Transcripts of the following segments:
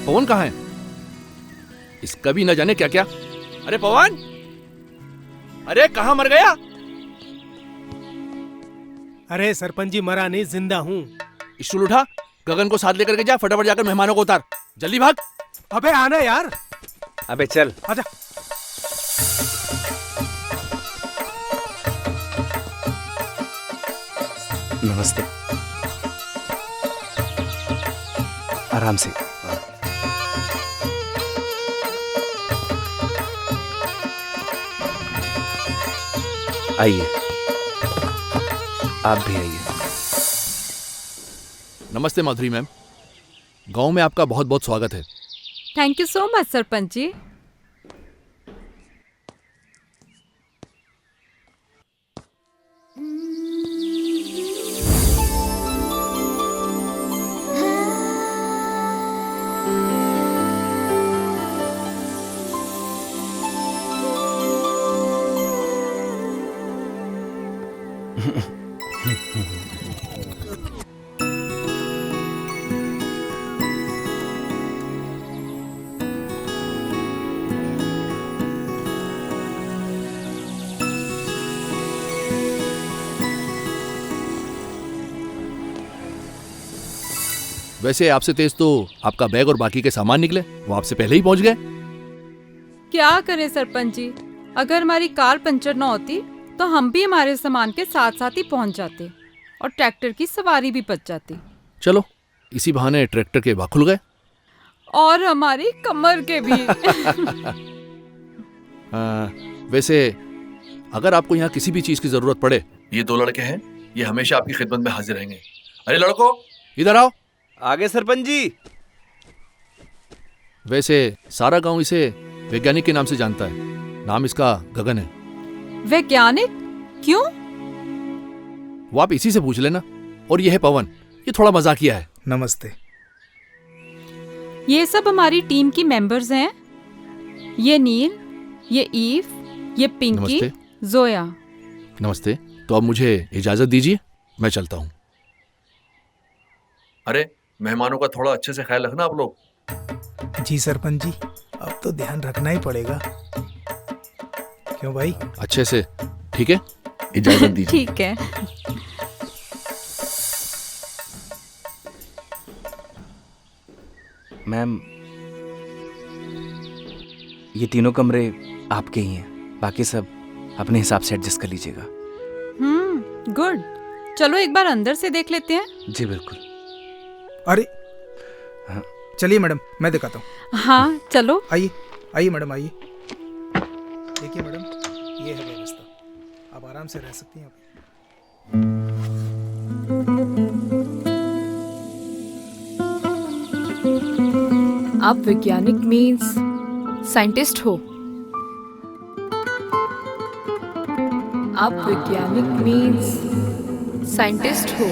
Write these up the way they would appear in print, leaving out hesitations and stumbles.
पवन कहाँ है? इसका भी न जाने क्या क्या। अरे पवन, अरे कहाँ मर गया? अरे सरपंच जी मरा नहीं, जिंदा हूँ। स्टूल उठा, गगन को साथ लेकर के जा, फटाफट जाकर मेहमानों को उतार, जल्दी भाग। अबे आना यार। अबे चल। आजा। नमस्ते। आराम से। आइए, आप भी आइए। नमस्ते माधुरी मैम, गांव में आपका बहुत बहुत स्वागत है। Thank you so much sarpanch ji. वैसे आपसे तेज तो आपका बैग और बाकी के सामान निकले, वो आपसे पहले ही पहुंच गए। क्या करें सरपंच जी, अगर हमारी कार पंचर न होती तो हम भी हमारे सामान के साथ साथ ही पहुंच जाते और ट्रैक्टर की सवारी भी बच जाती। चलो, इसी बहाने ट्रैक्टर के भाग खुल गए और हमारी कमर के भी। वैसे अगर आपको यहाँ किसी भी चीज की जरूरत पड़े, ये दो लड़के हैं, ये हमेशा आपकी खिदमत में हाजिर रहेंगे। अरे लड़को, इधर आओ। आगे सरपंच जी। वैसे सारा गांव इसे वैज्ञानिक के नाम से जानता है, नाम इसका गगन है। वैज्ञानिक? क्यों? वो आप इसी से पूछ लेना। और ये है पवन, ये थोड़ा मजाकिया है। नमस्ते। ये सब हमारी टीम की मेंबर्स हैं। ये नील, ये ईव, ये पिंकी, नमस्ते। जोया। नमस्ते। तो अब मुझे इजाजत दीजिए, मैं चलता हूँ। अरे मेहमानों का थोड़ा अच्छे से ख्याल रखना आप लोग। जी सरपंच जी, अब तो ध्यान रखना ही पड़ेगा। क्यों भाई? अच्छे से, ठीक है? इजाजत दीजिए। ठीक है। मैम, ये तीनों कमरे आपके ही हैं, बाकी सब अपने हिसाब से एडजस्ट कर लीजिएगा। गुड। चलो एक बार अंदर से देख लेते हैं। जी बिल्कुल। अरे हाँ। चलिए मैडम, मैं दिखाता हूँ। हाँ चलो। आइए आइए मैडम, आइए। देखिए मैडम, ये है व्यवस्था, आप आराम से रह सकती हैं। आप वैज्ञानिक मीन्स साइंटिस्ट हो? आप वैज्ञानिक मीन्स साइंटिस्ट हो?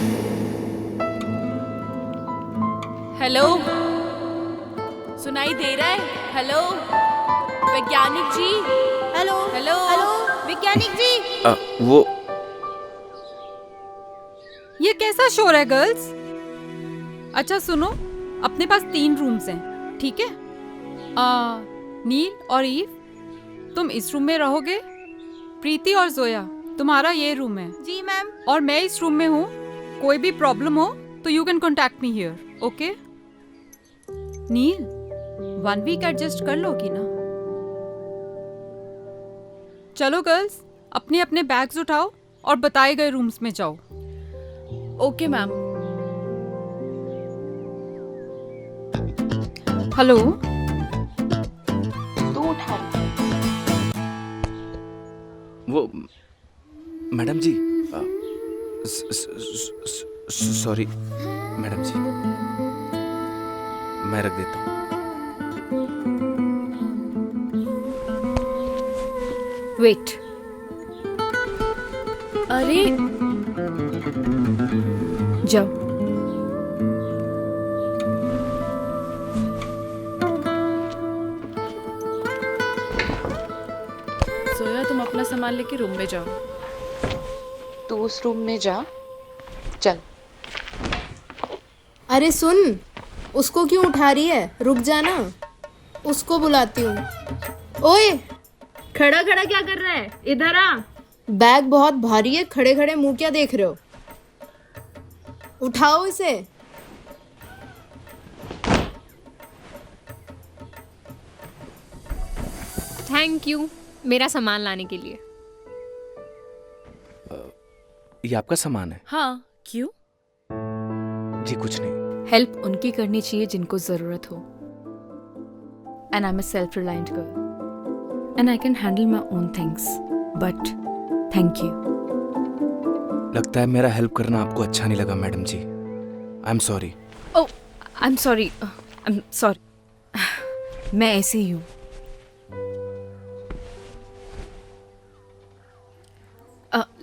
हेलो, सुनाई दे रहा है? हेलो वैज्ञानिक जी। हेलो हेलो हेलो वैज्ञानिक जी। वो ये कैसा शोर है गर्ल्स? अच्छा सुनो, अपने पास 3 रूम्स हैं, ठीक है? नील और ईव, तुम इस रूम में रहोगे। प्रीति और जोया, तुम्हारा ये रूम है। जी मैम। और मैं इस रूम में हूँ। कोई भी प्रॉब्लम हो तो you can contact me here, okay? Neel, 1 week adjust कर लोगी ना? चलो गर्ल्स, अपने अपने बैग्स उठाओ और बताए गए रूम्स में जाओ। Okay ma'am. हेलो, वो मैडम जी, सॉरी मैडम जी, मैं रख देता हूँ। वेट। अरे जाओ। सोया, तुम अपना सामान लेके रूम में जाओ। तू उस रूम में जा, चल। अरे सुन, उसको क्यों उठा रही है? रुक जाना, उसको बुलाती हूँ। ओए, खड़ा खड़ा क्या कर रहा है? इधर आ। बैग बहुत भारी है, खड़े खड़े मुंह क्या देख रहे हो? उठाओ इसे। थैंक यू मेरा सामान लाने के लिए। ये आपका सामान है? हाँ, क्यों? जी कुछ नहीं। हेल्प उनकी करनी चाहिए जिनको जरूरत हो। And I am a self reliant girl and I can handle my own things, but thank you. लगता है मेरा हेल्प करना आपको अच्छा नहीं लगा madam ji. I am sorry. Oh, I am sorry, I am sorry. मैं ऐसे ही हूँ।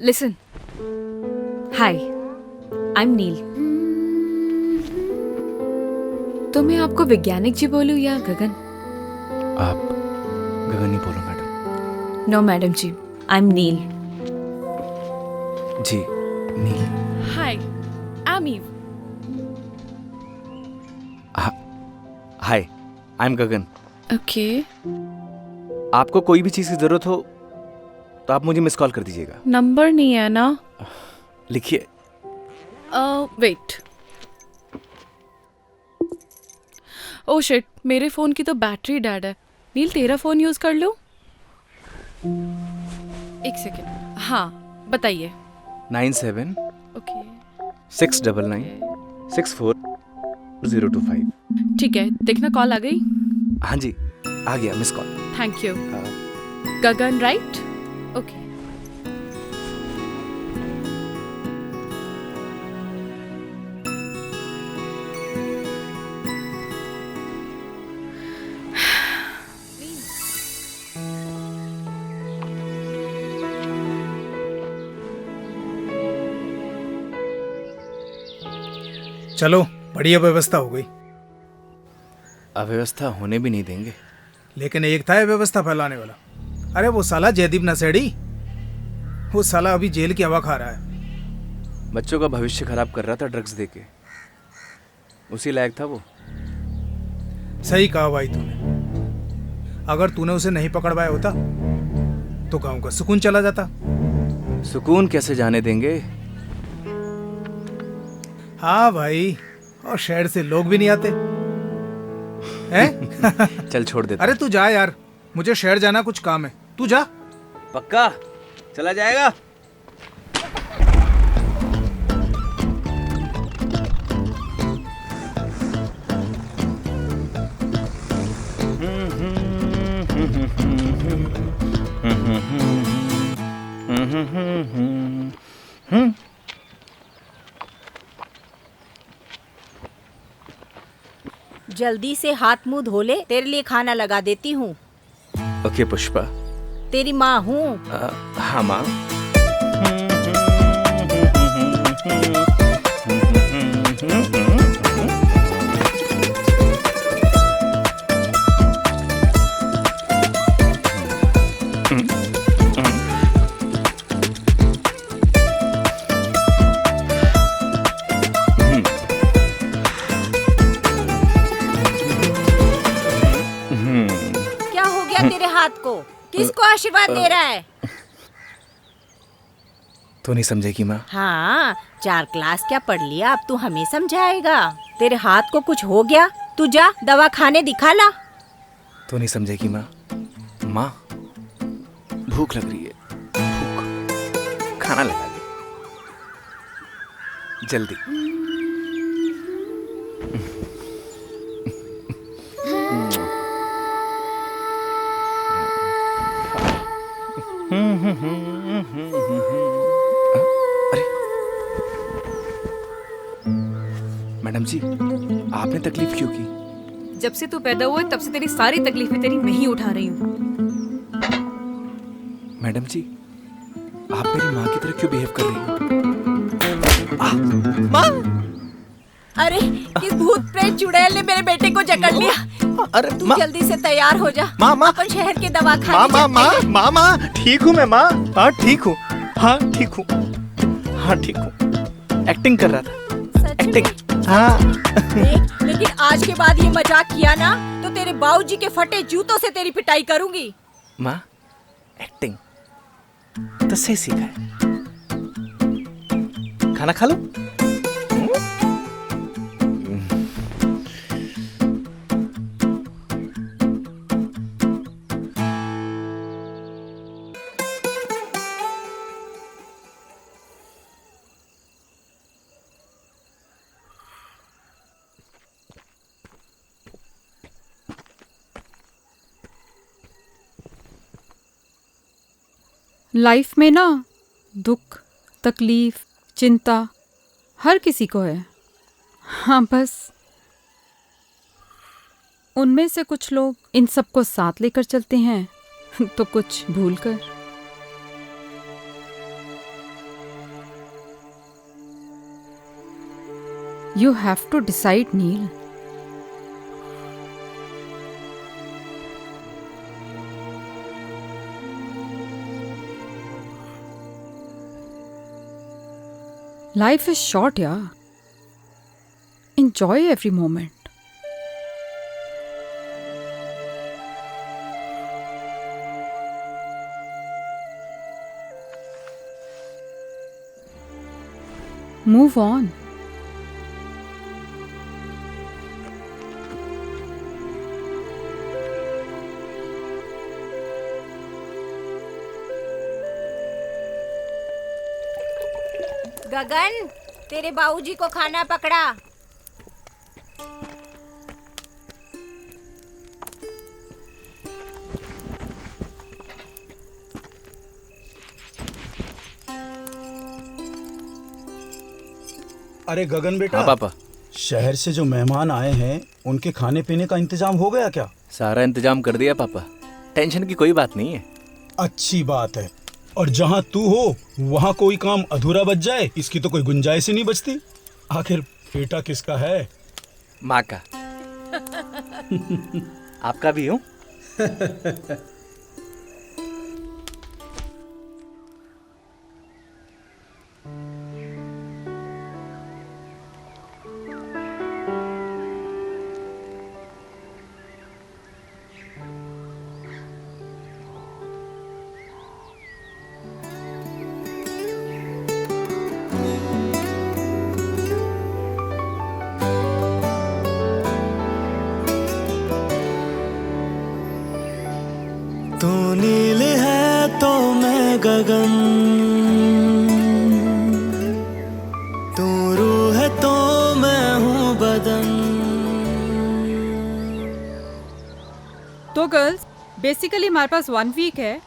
Listen, hi, I am Neel. तो मैं आपको वैज्ञानिक जी बोलूं या गगन? आप गगन ही बोलो madam. No madam ji, I am Neel. Ji Neel. Hi, I am Eve. Hi, I am Gagan. Okay. आपको कोई भी चीज़ की ज़रूरत हो तो आप मुझे मिस कॉल कर दीजिएगा। नंबर नहीं है ना? लिखिए। वेट। ओह शिट, मेरे फ़ोन की तो बैटरी डेड है। नील, तेरा फ़ोन यूज़ कर लो। एक सेकेंड। हाँ, बताइए। 97 ओके, 699 64 025। ठीक है, देखना कॉल आ गई। हाँ जी, आ गया miss call. Thank you. Gagan right? Okay. चलो, बढ़िया व्यवस्था हो गई। अव्यवस्था होने भी नहीं देंगे। लेकिन एक था ये व्यवस्था फैलाने वाला। अरे वो साला जयदीप नशेड़ी, वो साला अभी जेल की हवा खा रहा है। बच्चों का भविष्य खराब कर रहा था ड्रग्स देके। उसी लायक था वो। सही कहा भाई तूने। अगर तूने उसे नहीं पकड़वाया होता तो गांव का सुकून चला जाता। सुकून कैसे जाने देंगे? हाँ भाई, और शहर से लोग भी नहीं आते हैं? चल छोड़ देता। अरे तू जा यार, मुझे शहर जाना, कुछ काम है। तू जा। पक्का चला जाएगा? जल्दी से हाथ मुंह धो ले, तेरे लिए खाना लगा देती हूँ। ओके पुष्पा। तेरी माँ हूँ। हाँ माँ। क्या हो गया तेरे हाथ को? किसको आशीर्वाद दे रहा है? तो नहीं समझेगी माँ? हाँ, 4 क्लास क्या पढ़ लिया, अब तू हमें समझाएगा? तेरे हाथ को कुछ हो गया, तू जा दवा खाने दिखा ला। तो नहीं समझेगी माँ? माँ, भूख लग रही है। भूख, खाना लगा दे जल्दी। अरे मैडम जी, आपने तकलीफ क्यों की? जब से तू पैदा हुआ तब से तेरी सारी तकलीफें तेरी मैं ही उठा रही हूँ। मैडम जी, आप मेरी माँ की तरह क्यों बिहेव कर रही हो? माँ! अरे किस भूत प्रेत चुड़ैल ने मेरे बेटे को जकड़ लिया। अरे तू जल्दी से तैयार हो जा। माँ, अपन शहर के दवाखाने माँ, ठीक हूँ मैं माँ। हाँ ठीक हूँ। हाँ ठीक हूँ। हाँ ठीक हूँ। एक्टिंग कर रहा था। एक्टिंग। हाँ। लेकिन लेकिन आज के बाद ये मजाक किया ना तो तेरे बाबूजी के फटे जूतों से तेरी पिटाई करूंगी। माँ एक्टिंग तो से सीखा है। खाना खा लो। लाइफ में ना दुख, तकलीफ, चिंता हर किसी को है। हाँ, बस उनमें से कुछ लोग इन सबको साथ लेकर चलते हैं तो कुछ भूल कर। You have to decide, Neel. Life is short, yeah. Enjoy every moment. Move on. Gagan, तेरे बाबूजी को खाना पकड़ा। अरे गगन बेटा। हाँ पापा। शहर से जो मेहमान आए हैं उनके खाने पीने का इंतजाम हो गया क्या? सारा इंतजाम कर दिया पापा, टेंशन की कोई बात नहीं है। अच्छी बात है। और जहाँ तू हो वहाँ कोई काम अधूरा बच जाए इसकी तो कोई गुंजाइश ही नहीं बचती। आखिर बेटा किसका है? माँ का। आपका भी हूँ। तू नील है तो मैं गगन, तू रूह है तो मैं हूँ बदन। तो गर्ल्स, बेसिकली हमारे पास 1 वीक है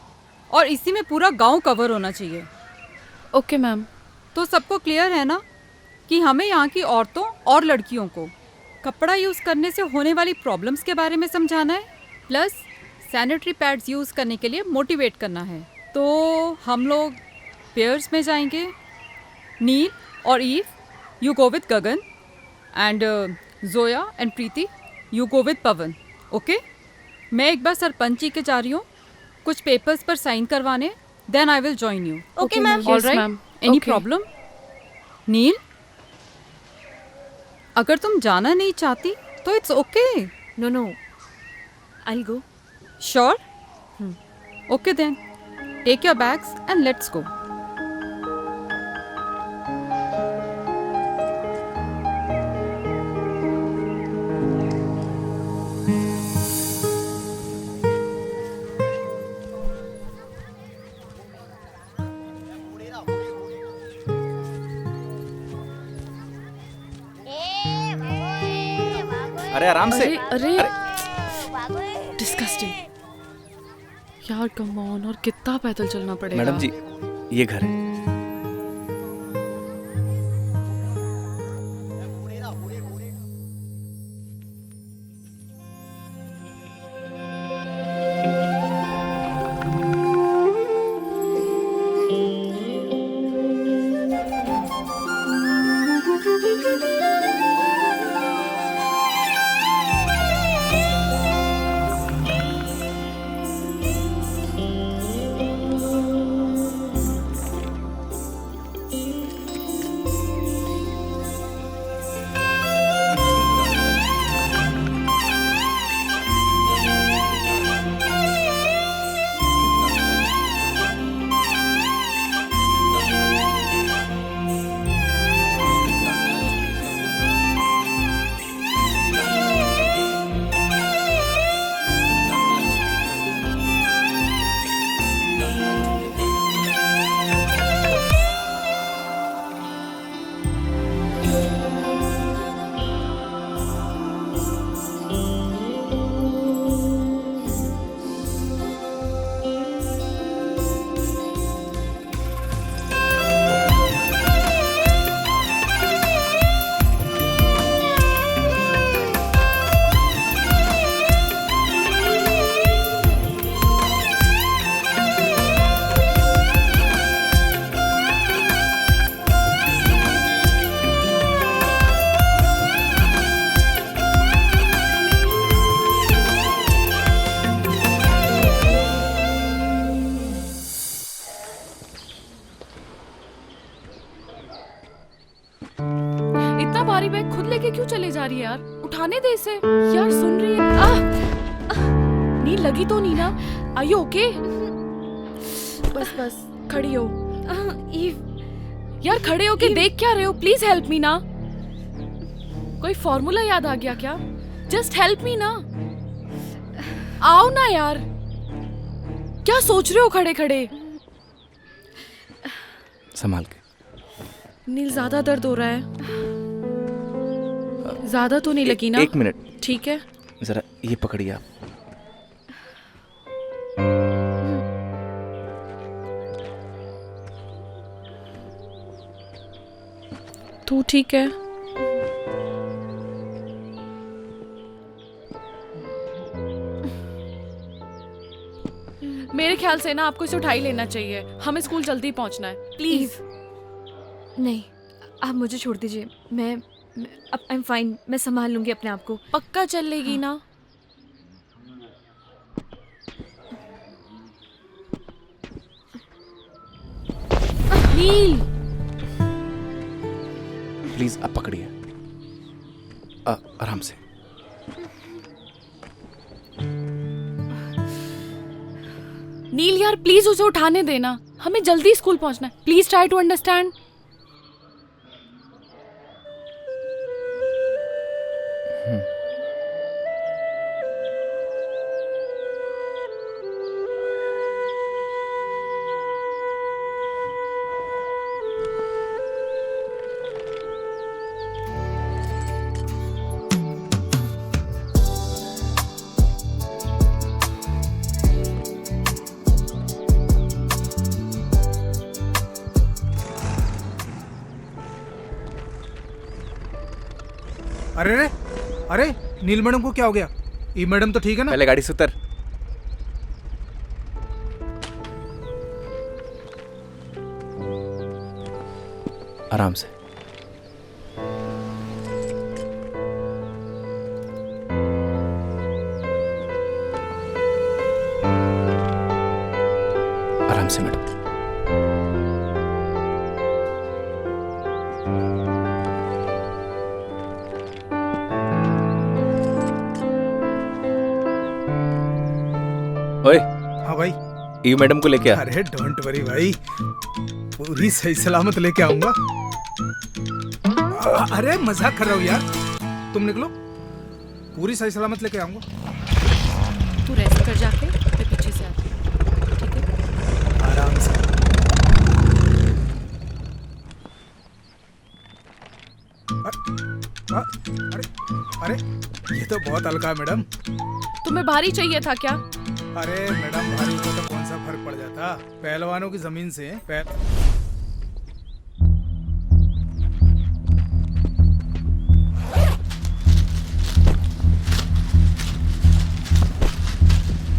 और इसी में पूरा गांव कवर होना चाहिए। Okay ma'am. तो सबको क्लियर है ना कि हमें यहाँ की औरतों और लड़कियों को कपड़ा यूज़ करने से होने वाली प्रॉब्लम्स के बारे में समझाना है, प्लस सैनिटरी पैड्स यूज़ करने के लिए मोटिवेट करना है। तो हम लोग पेयर्स में जाएंगे। नील और Eve, you go with Gagan, and Zoya and Preeti, you go with Pawan. Okay, मैं एक बार सरपंच जी के जा रही हूँ कुछ पेपर्स पर साइन करवाने, then I will join you. Okay ma'am. Alright, any problem? Neel, अगर तुम जाना नहीं चाहती तो it's okay. No no, I go. Sure? Okay then. Take your bags and let's go. अरे आराम से। अरे डिस्गस्टिंग यार, कम ऑन। और कितना पैदल चलना पड़ेगा? मैडम जी, ये घर है। इतना भारी बैग खुद लेके क्यों चले जा रही है यार? उठाने दे इसे यार। सुन रही है? नील लगी तो नहीं ना? Are you okay? बस बस खड़ी हो। यार खड़े होके देख क्या रहे हो? प्लीज हेल्प मी ना। कोई फॉर्मूला याद आ गया क्या? जस्ट हेल्प मी ना। आओ ना यार। क्या सोच रहे हो खड़े खड़े? संभाल के। नील ज्यादा दर्द हो रहा है? ज्यादा तो नहीं लगी ना? एक मिनट। ठीक है जरा ये पकड़िए आप। तू ठीक है? मेरे ख्याल से ना आपको इसे उठा ही लेना चाहिए। हमें स्कूल जल्दी पहुंचना है। प्लीज। नहीं, आप मुझे छोड़ दीजिए। मैं आई एम फाइन। मैं संभाल लूंगी अपने आप को। पक्का चल लेगी ना? नील प्लीज आप पकड़िए आराम से। नील यार प्लीज उसे उठाने देना। हमें जल्दी स्कूल पहुंचना है। Please try to understand. अरे रे, अरे नील मैडम को क्या हो गया? ई मैडम तो ठीक है ना? पहले गाड़ी से उतर। आराम से। आराम से मैडम। ओए। हाँ भाई। ई मैडम को लेके आ। अरे डोंट वरी भाई, पूरी सही सलामत लेके आऊंगा। अरे मजाक कर रहा हूँ यार। तुम निकलो, पूरी सही सलामत लेके आऊंगा। तू रेस्ट कर जाके, मैं पीछे से आती हूँ। ठीक है? आराम से। अरे अरे ये तो बहुत हल्का है मैडम। तुम्हें भारी चाहिए था क्या? अरे मैडम भारी को तो कौन सा फर्क पड़ जाता? पहलवानों की जमीन से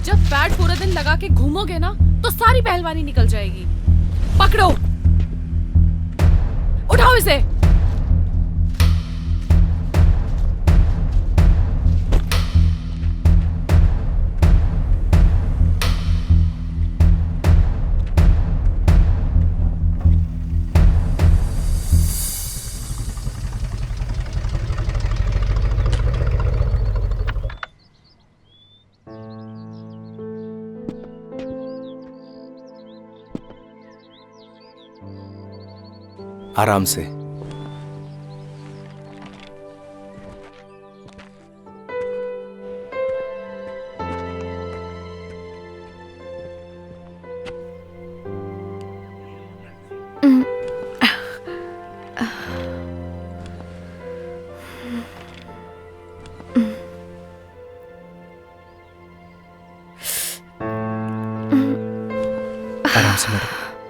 जब पैड पूरा दिन लगा के घूमोगे ना तो सारी पहलवानी निकल जाएगी। पकड़ो, उठाओ इसे। आराम से।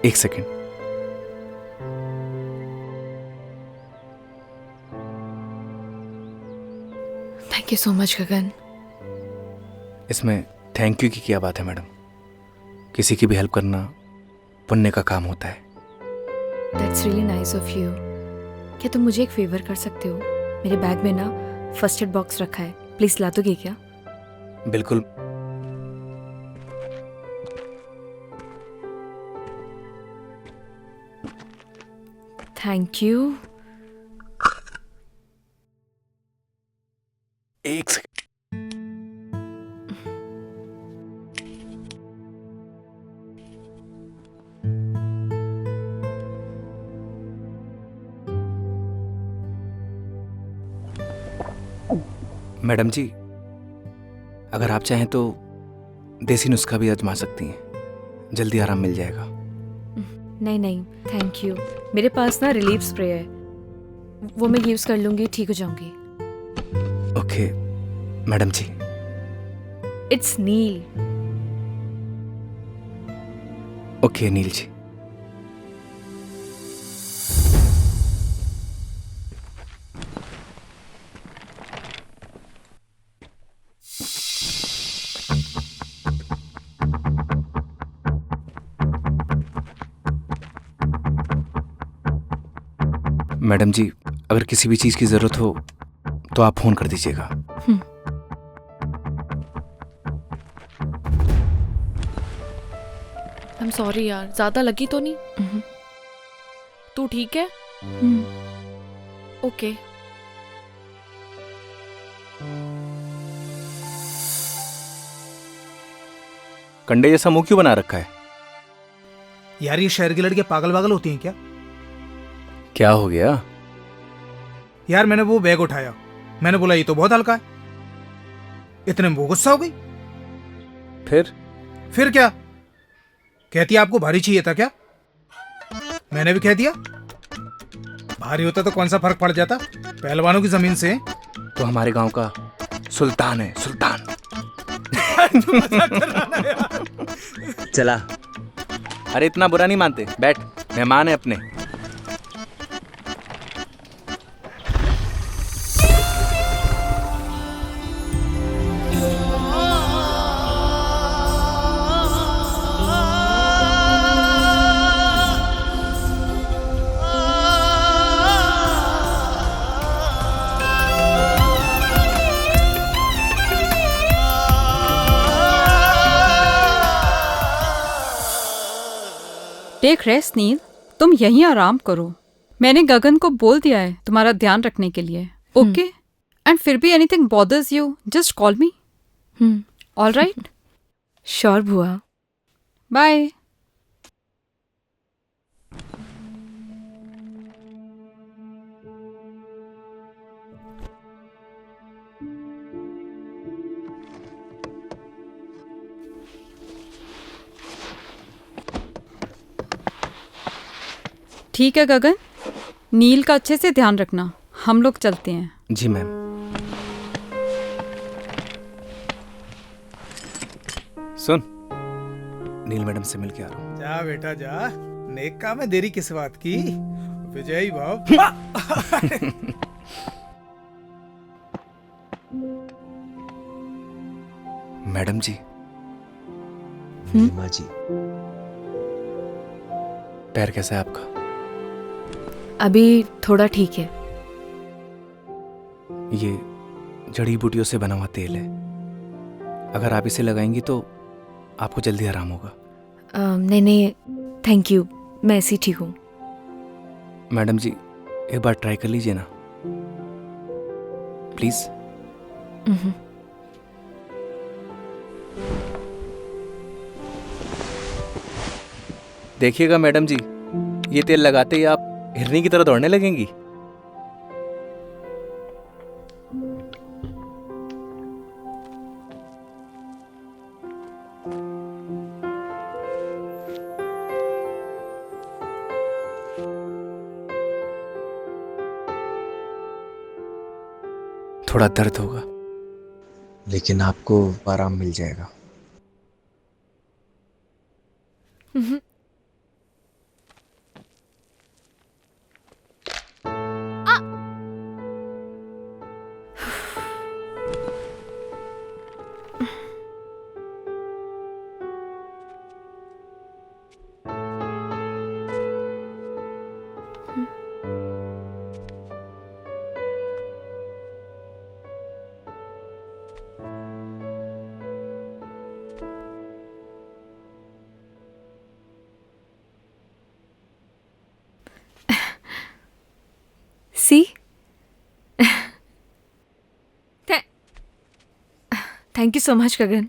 एक second. Thank you so much Gagan. इसमें थैंक यू की क्या बात है मैडम? किसी की भी हेल्प करना पुण्य का काम होता है। That's really nice of you. क्या तुम मुझे एक फेवर कर सकते हो? मेरे बैग में ना फर्स्ट एड बॉक्स रखा है, प्लीज ला दोगे क्या? बिल्कुल। Thank you. एक सेकेंड। मैडम जी, अगर आप चाहें तो देसी नुस्खा भी आजमा सकती हैं, जल्दी आराम मिल जाएगा। नहीं नहीं थैंक यू। मेरे पास ना रिलीफ स्प्रे है, वो मैं यूज कर लूंगी, ठीक हो जाऊंगी। Okay madam ji. It's Neel. Okay Neel ji. Madam ji, अगर किसी भी चीज की जरूरत हो तो आप फोन कर दीजिएगा। I'm sorry यार, ज्यादा लगी तो नहीं? तू ठीक है? ओके। कंडे जैसा मुंह क्यों बना रखा है? यार ये शहर की लड़कियां पागल वागल होती हैं क्या? क्या हो गया? यार मैंने वो बैग उठाया, मैंने बोला ये तो बहुत हल्का है, इतने में वो गुस्सा हो गई। फिर क्या कहती है, आपको भारी चाहिए था क्या? मैंने भी कह दिया भारी होता तो कौन सा फर्क पड़ जाता, पहलवानों की जमीन से। तो हमारे गांव का सुल्तान है, सुल्तान। चला। अरे इतना बुरा नहीं मानते, बैठ, मेहमान है अपने। टेक रेस्ट नील, तुम यहीं आराम करो। मैंने गगन को बोल दिया है तुम्हारा ध्यान रखने के लिए। ओके? एंड फिर भी anything bothers you, just call me. All right? Sure बुआ। बाय। ठीक है गगन, नील का अच्छे से ध्यान रखना, हम लोग चलते हैं। जी मैम। सुन, नील मैडम से मिल के आ रहा हूँ। जा बेटा जा, नेक काम है, देरी किस बात की। विजयी भाव। मैडम जी। माँ जी। पैर कैसा है आपका? अभी थोड़ा ठीक है। ये जड़ी बूटियों से बना हुआ तेल है, अगर आप इसे लगाएंगी तो आपको जल्दी आराम होगा। नहीं नहीं थैंक यू, मैं ऐसी ठीक हूँ। मैडम जी एक बार ट्राई कर लीजिए ना प्लीज। देखिएगा मैडम जी, ये तेल लगाते ही आप हिरनी की तरह दौड़ने लगेंगी। थोड़ा दर्द होगा, लेकिन आपको आराम मिल जाएगा। सी थैंक यू सो मच गगन,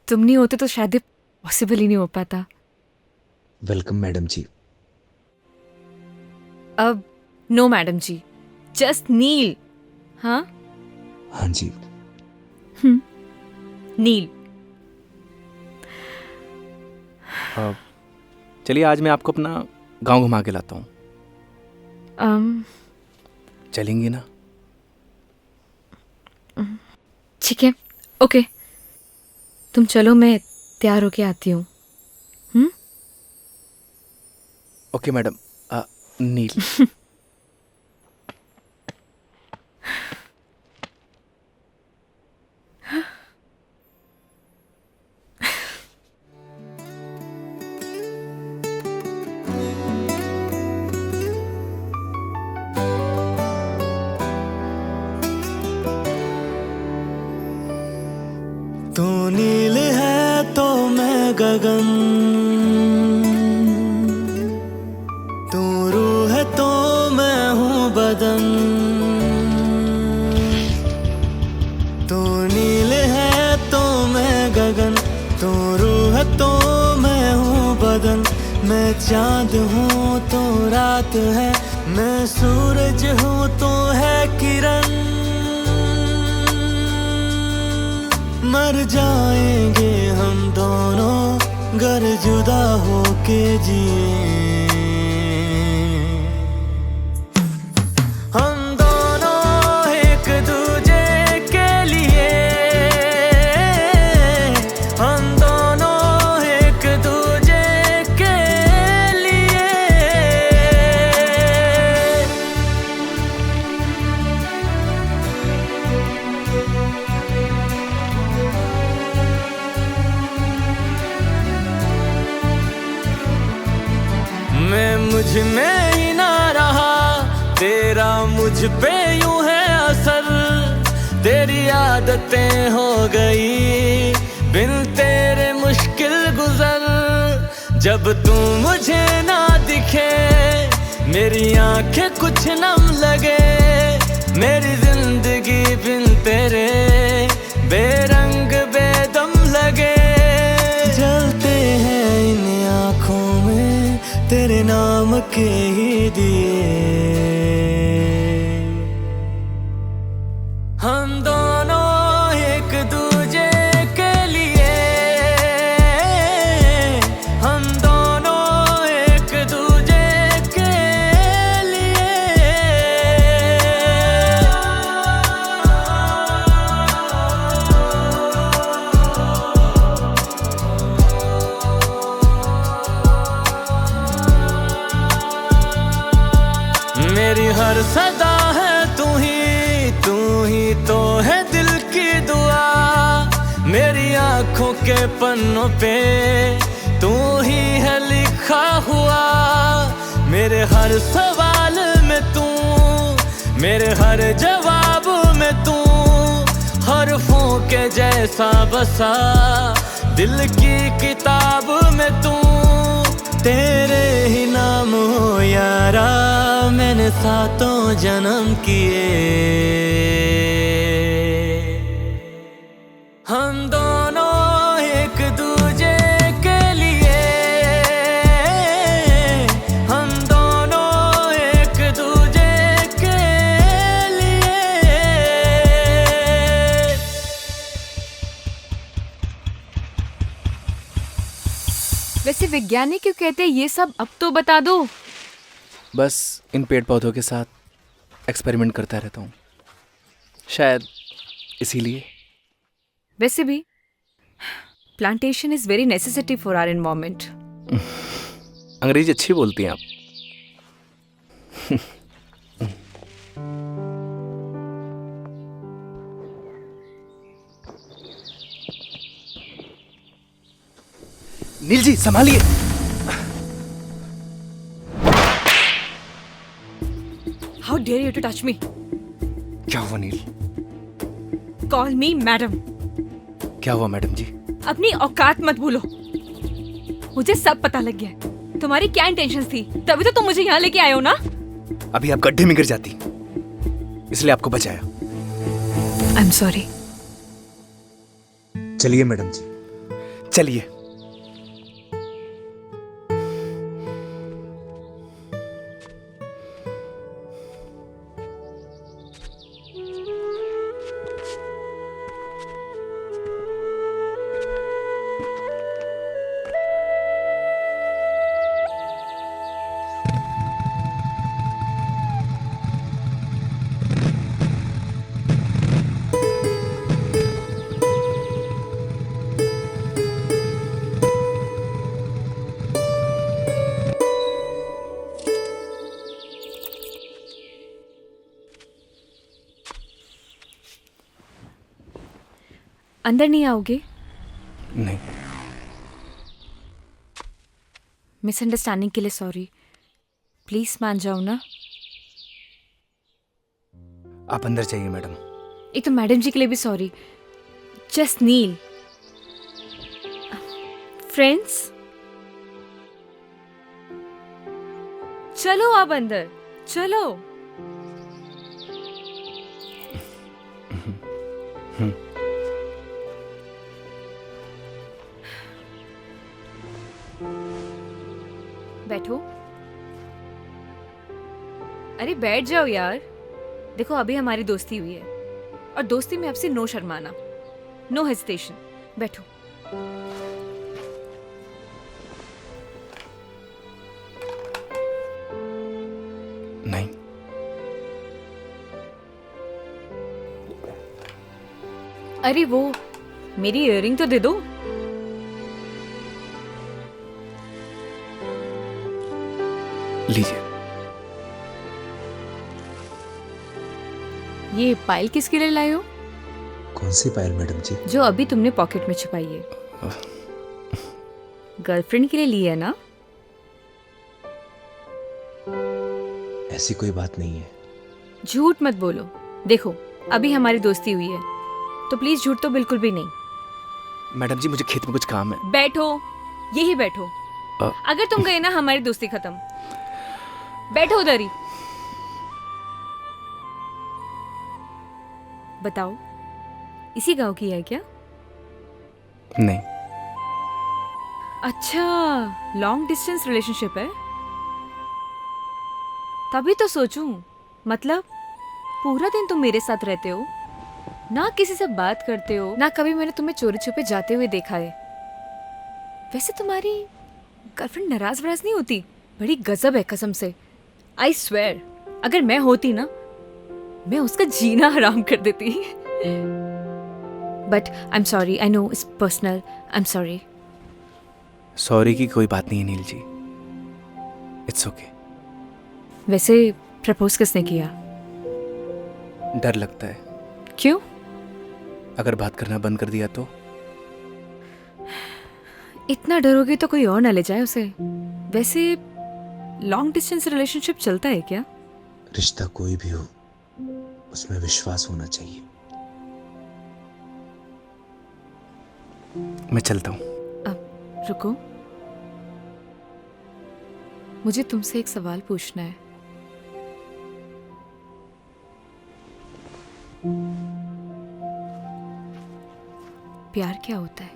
तुम नहीं होते तो शायद पॉसिबल ही नहीं हो पाता। वेलकम मैडम जी। अब नो मैडम जी, जस्ट नील। हाँ हाँ जी। नील। चलिए आज मैं आपको अपना गांव घुमा के लाता हूँ। चलेंगी ना? ठीक है, ओके, तुम चलो, मैं तैयार होके आती हूँ। Okay madam. नील। तू नील है तो मैं गगन, तू रूह है तो मैं हूँ बदन। तू नील है तो मैं गगन, तू रूह है तो मैं हूँ बदन। मैं चांद हूँ तो रात है, मैं सूरज हूँ तो है किरण। मर जाएंगे हम दोनों गर जुदा होके जिए। हम दोनों एक दूजे के लिए, हम दोनों एक दूजे के लिए। मैं मुझ में ही ना रहा, तेरा मुझ पे यूं है असर। तेरी आदतें हो गई बिन तेरे मुश्किल गुजर। जब तू मुझे ना दिखे मेरी आंखें कुछ नम लगे। मेरी जिंदगी बिन तेरे बेरंग बेदम लगे। जलते हैं इन आँखों में तेरे नाम के ही दिए। हम दोनों एक दूजे के लिए, हम दोनों एक दूजे के लिए। मेरी हर सदा है तू ही तो है दिल की दुआ। मेरी आंखों के पन्नों पे तू ही है लिखा हुआ। मेरे हर सवाल में तू, मेरे हर जवाब में तू। हरफों के जैसा बसा दिल की किताब में तू। तेरे ही नाम हो यारा मैंने सातों जन्म किए। हम दोनों एक दूजे के लिए, हम दोनों एक दूजे के लिए। वैसे वैज्ञानिक क्यों कहते हैं ये सब, अब तो बता दो। बस इन पेड़ पौधों के साथ एक्सपेरिमेंट करता रहता हूँ, शायद इसीलिए। वैसे भी plantation is very necessity for our environment. Angrezi अच्छी बोलती हैं आप। नील जी संभालिए। How dare you to touch me. क्या हुआ नील? Call me madam. क्या हुआ मैडम जी? अपनी औकात मत भूलो। मुझे सब पता लग गया है तुम्हारी क्या इंटेंशंस थी, तभी तो तुम मुझे यहाँ लेके आए हो ना। अभी आप गड्ढे में गिर जाती इसलिए आपको बचाया। आई एम सॉरी। चलिए मैडम जी। चलिए। अंदर नहीं आओगे? नहीं। मिसअंडरस्टैंडिंग के लिए सॉरी। प्लीज मान जाओ ना। आप अंदर जाइए मैडम। एक तो मैडम जी के लिए भी सॉरी। जस्ट नील। फ्रेंड्स, चलो आप अंदर चलो। बैठो। अरे बैठ जाओ यार। देखो अभी हमारी दोस्ती हुई है और दोस्ती में आपसे नो शर्माना, नो हेजिटेशन। बैठो। नहीं। अरे वो मेरी इयररिंग तो दे दो। लीजिए। ये पायल किसके लिए लाए हो? कौन सी पायल मैडम जी? जो अभी तुमने पॉकेट में छुपाई है। गर्लफ्रेंड के लिए ली है ना? ऐसी कोई बात नहीं है। झूठ मत बोलो। देखो अभी हमारी दोस्ती हुई है तो प्लीज झूठ तो बिल्कुल भी नहीं। मैडम जी मुझे खेत में कुछ काम है। बैठो, यही बैठो। अगर तुम गए ना हमारी दोस्ती खत्म। बैठो उधर ही। बताओ इसी गांव की है क्या? नहीं। अच्छा, लॉन्ग डिस्टेंस रिलेशनशिप है। तभी तो सोचूं, मतलब पूरा दिन तुम मेरे साथ रहते हो, ना किसी से बात करते हो, ना कभी मैंने तुम्हें चोरी छुपे जाते हुए देखा है। वैसे तुम्हारी गर्लफ्रेंड नाराज वराज नहीं होती? बड़ी गजब है कसम से। आई स्वेयर, अगर मैं होती ना, मैं उसका जीना हराम कर देती। But I am sorry, I know it's personal, I am sorry. Sorry की कोई बात नहीं है नील जी, इट्स ओके। वैसे प्रपोज किसने किया? डर लगता है। क्यों? अगर बात करना बंद कर दिया तो? इतना डरोगे तो कोई और ना ले जाए उसे। वैसे लॉन्ग डिस्टेंस रिलेशनशिप चलता है क्या? रिश्ता कोई भी हो, उसमें विश्वास होना चाहिए। मैं चलता हूँ। अब रुको, मुझे तुमसे एक सवाल पूछना है। प्यार क्या होता है?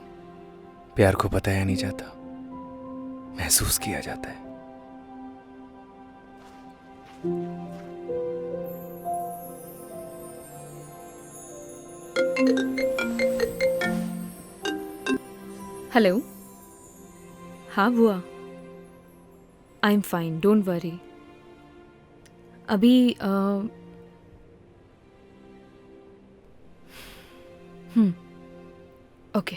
प्यार को बताया नहीं जाता, महसूस किया जाता है। हेलो। हाँ बुआ, I am fine, don't worry. अभी ओके।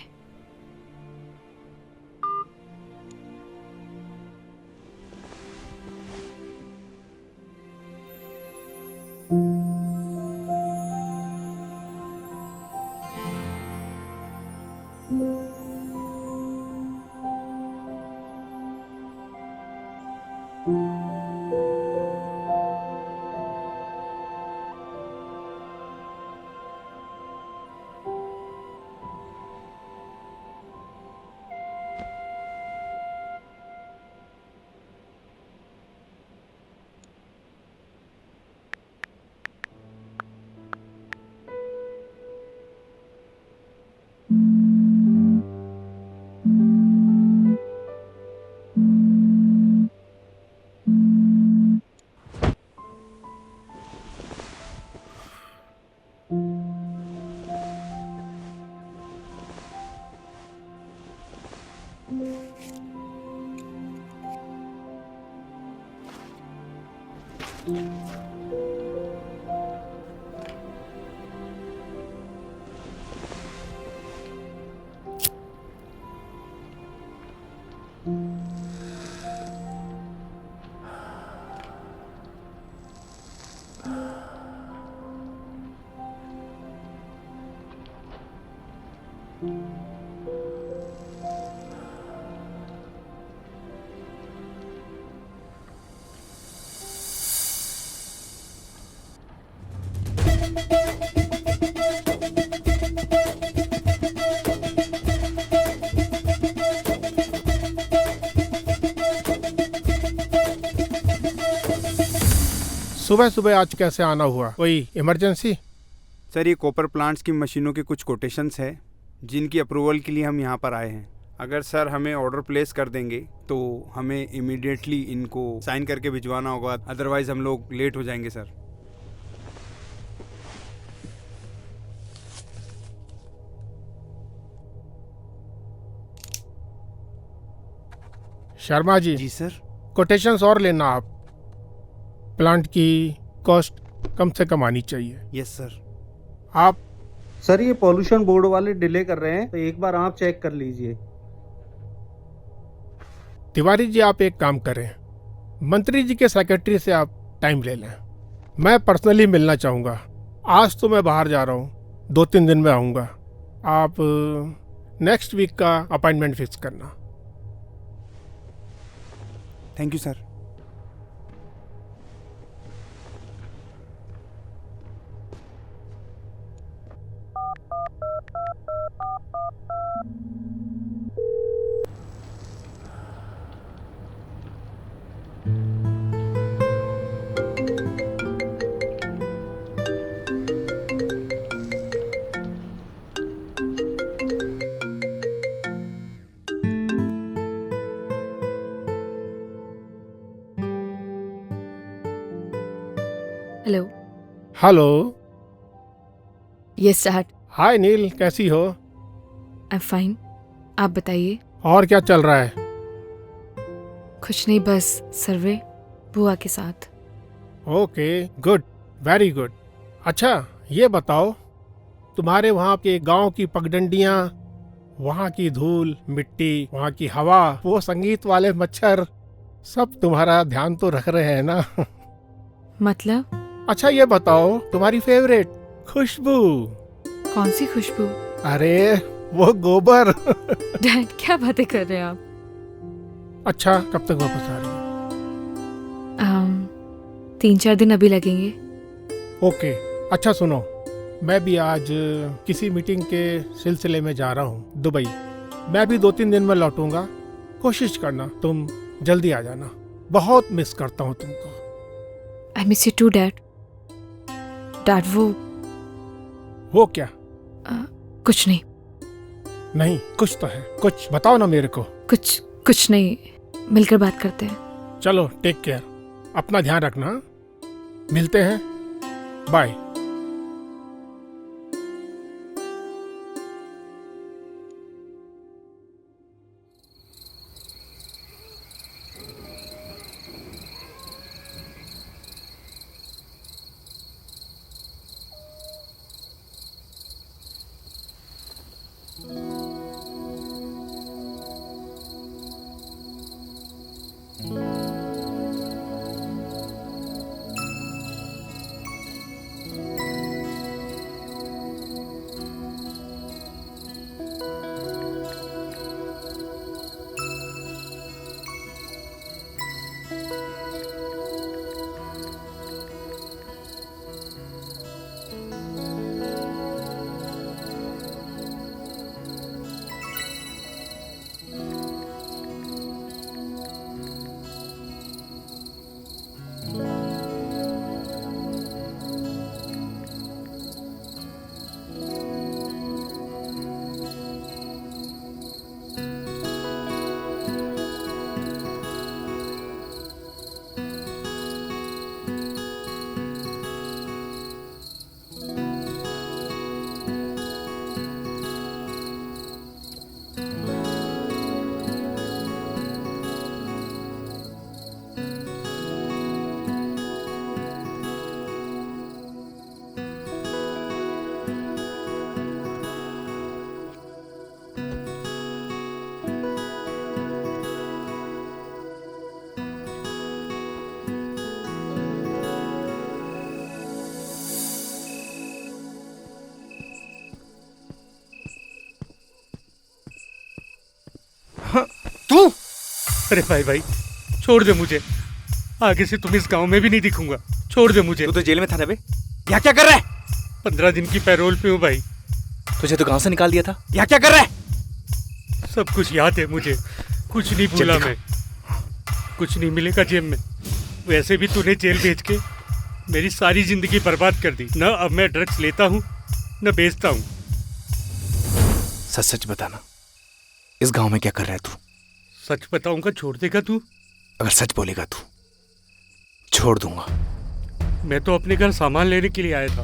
सुबह सुबह आज कैसे आना हुआ? कोई इमरजेंसी? सर ये कॉपर प्लांट्स की मशीनों के कुछ कोटेशंस है जिनकी अप्रूवल के लिए हम यहाँ पर आए हैं। अगर सर हमें ऑर्डर प्लेस कर देंगे तो हमें इमीडिएटली इनको साइन करके भिजवाना होगा, अदरवाइज हम लोग लेट हो जाएंगे सर। शर्मा जी। जी सर। कोटेशंस और लेना आप। प्लांट की कॉस्ट कम से कम आनी चाहिए। Yes sir. आप सर ये पॉल्यूशन बोर्ड वाले डिले कर रहे हैं, तो एक बार आप चेक कर लीजिए। तिवारी जी आप एक काम करें, मंत्री जी के सेक्रेटरी से आप टाइम ले लें। मैं पर्सनली मिलना चाहूँगा। आज तो मैं बाहर जा रहा हूँ, 2-3 दिन में आऊँगा। आप नेक्स्ट वीक का अपॉइंटमेंट फिक्स करना। Thank you sir. Hello. Hello. Yes dad. Hi Neel, कैसी हो? आई एम फाइन, आप बताइए। और क्या चल रहा है? कुछ नहीं, बस सर्वे बुआ के साथ। Okay, good, very good. अच्छा ये बताओ, तुम्हारे वहाँ के गांव की पगडंडियाँ, वहाँ की धूल मिट्टी, वहाँ की हवा, वो संगीत वाले मच्छर, सब तुम्हारा ध्यान तो रख रहे हैं ना? मतलब? अच्छा ये बताओ, तुम्हारी फेवरेट खुशबू? कौन सी खुशबू? अरे वो गोबर। डैड क्या बातें कर रहे हैं आप? अच्छा कब तक वापस आ रही हो? 3-4 दिन अभी लगेंगे। ओके। अच्छा सुनो, मैं भी आज किसी मीटिंग के सिलसिले में जा रहा हूँ दुबई। मैं भी 2-3 दिन में लौटूंगा। कोशिश करना तुम जल्दी आ जाना, बहुत मिस करता हूँ तुमको। I miss you too dad. Dad वो क्या? कुछ नहीं। नहीं कुछ तो है, कुछ बताओ ना मेरे को। कुछ नहीं, मिलकर बात करते हैं। चलो टेक केयर, अपना ध्यान रखना। मिलते हैं, बाय। अरे भाई छोड़ दे मुझे, आगे से तुम इस गांव में भी नहीं दिखूंगा। छोड़ दे मुझे। तू तो जेल में था ना बे, यहाँ क्या कर रहा है? 15 दिन की पैरोल पे हूँ भाई। तुझे तो गांव से निकाल दिया था, यहाँ क्या कर रहा है? सब कुछ याद है मुझे, कुछ नहीं भूला मैं। कुछ नहीं मिलेगा जेब में। वैसे भी तूने जेल भेज के मेरी सारी जिंदगी बर्बाद कर दी। न अब मैं ड्रग्स लेता हूँ न बेचता हूँ। सच सच बताना, इस गांव में क्या कर रहा है तू? सच बताऊंगा, छोड़ देगा तू? अगर सच बोलेगा तू, छोड़ दूंगा। मैं तो अपने घर सामान लेने के लिए आया था,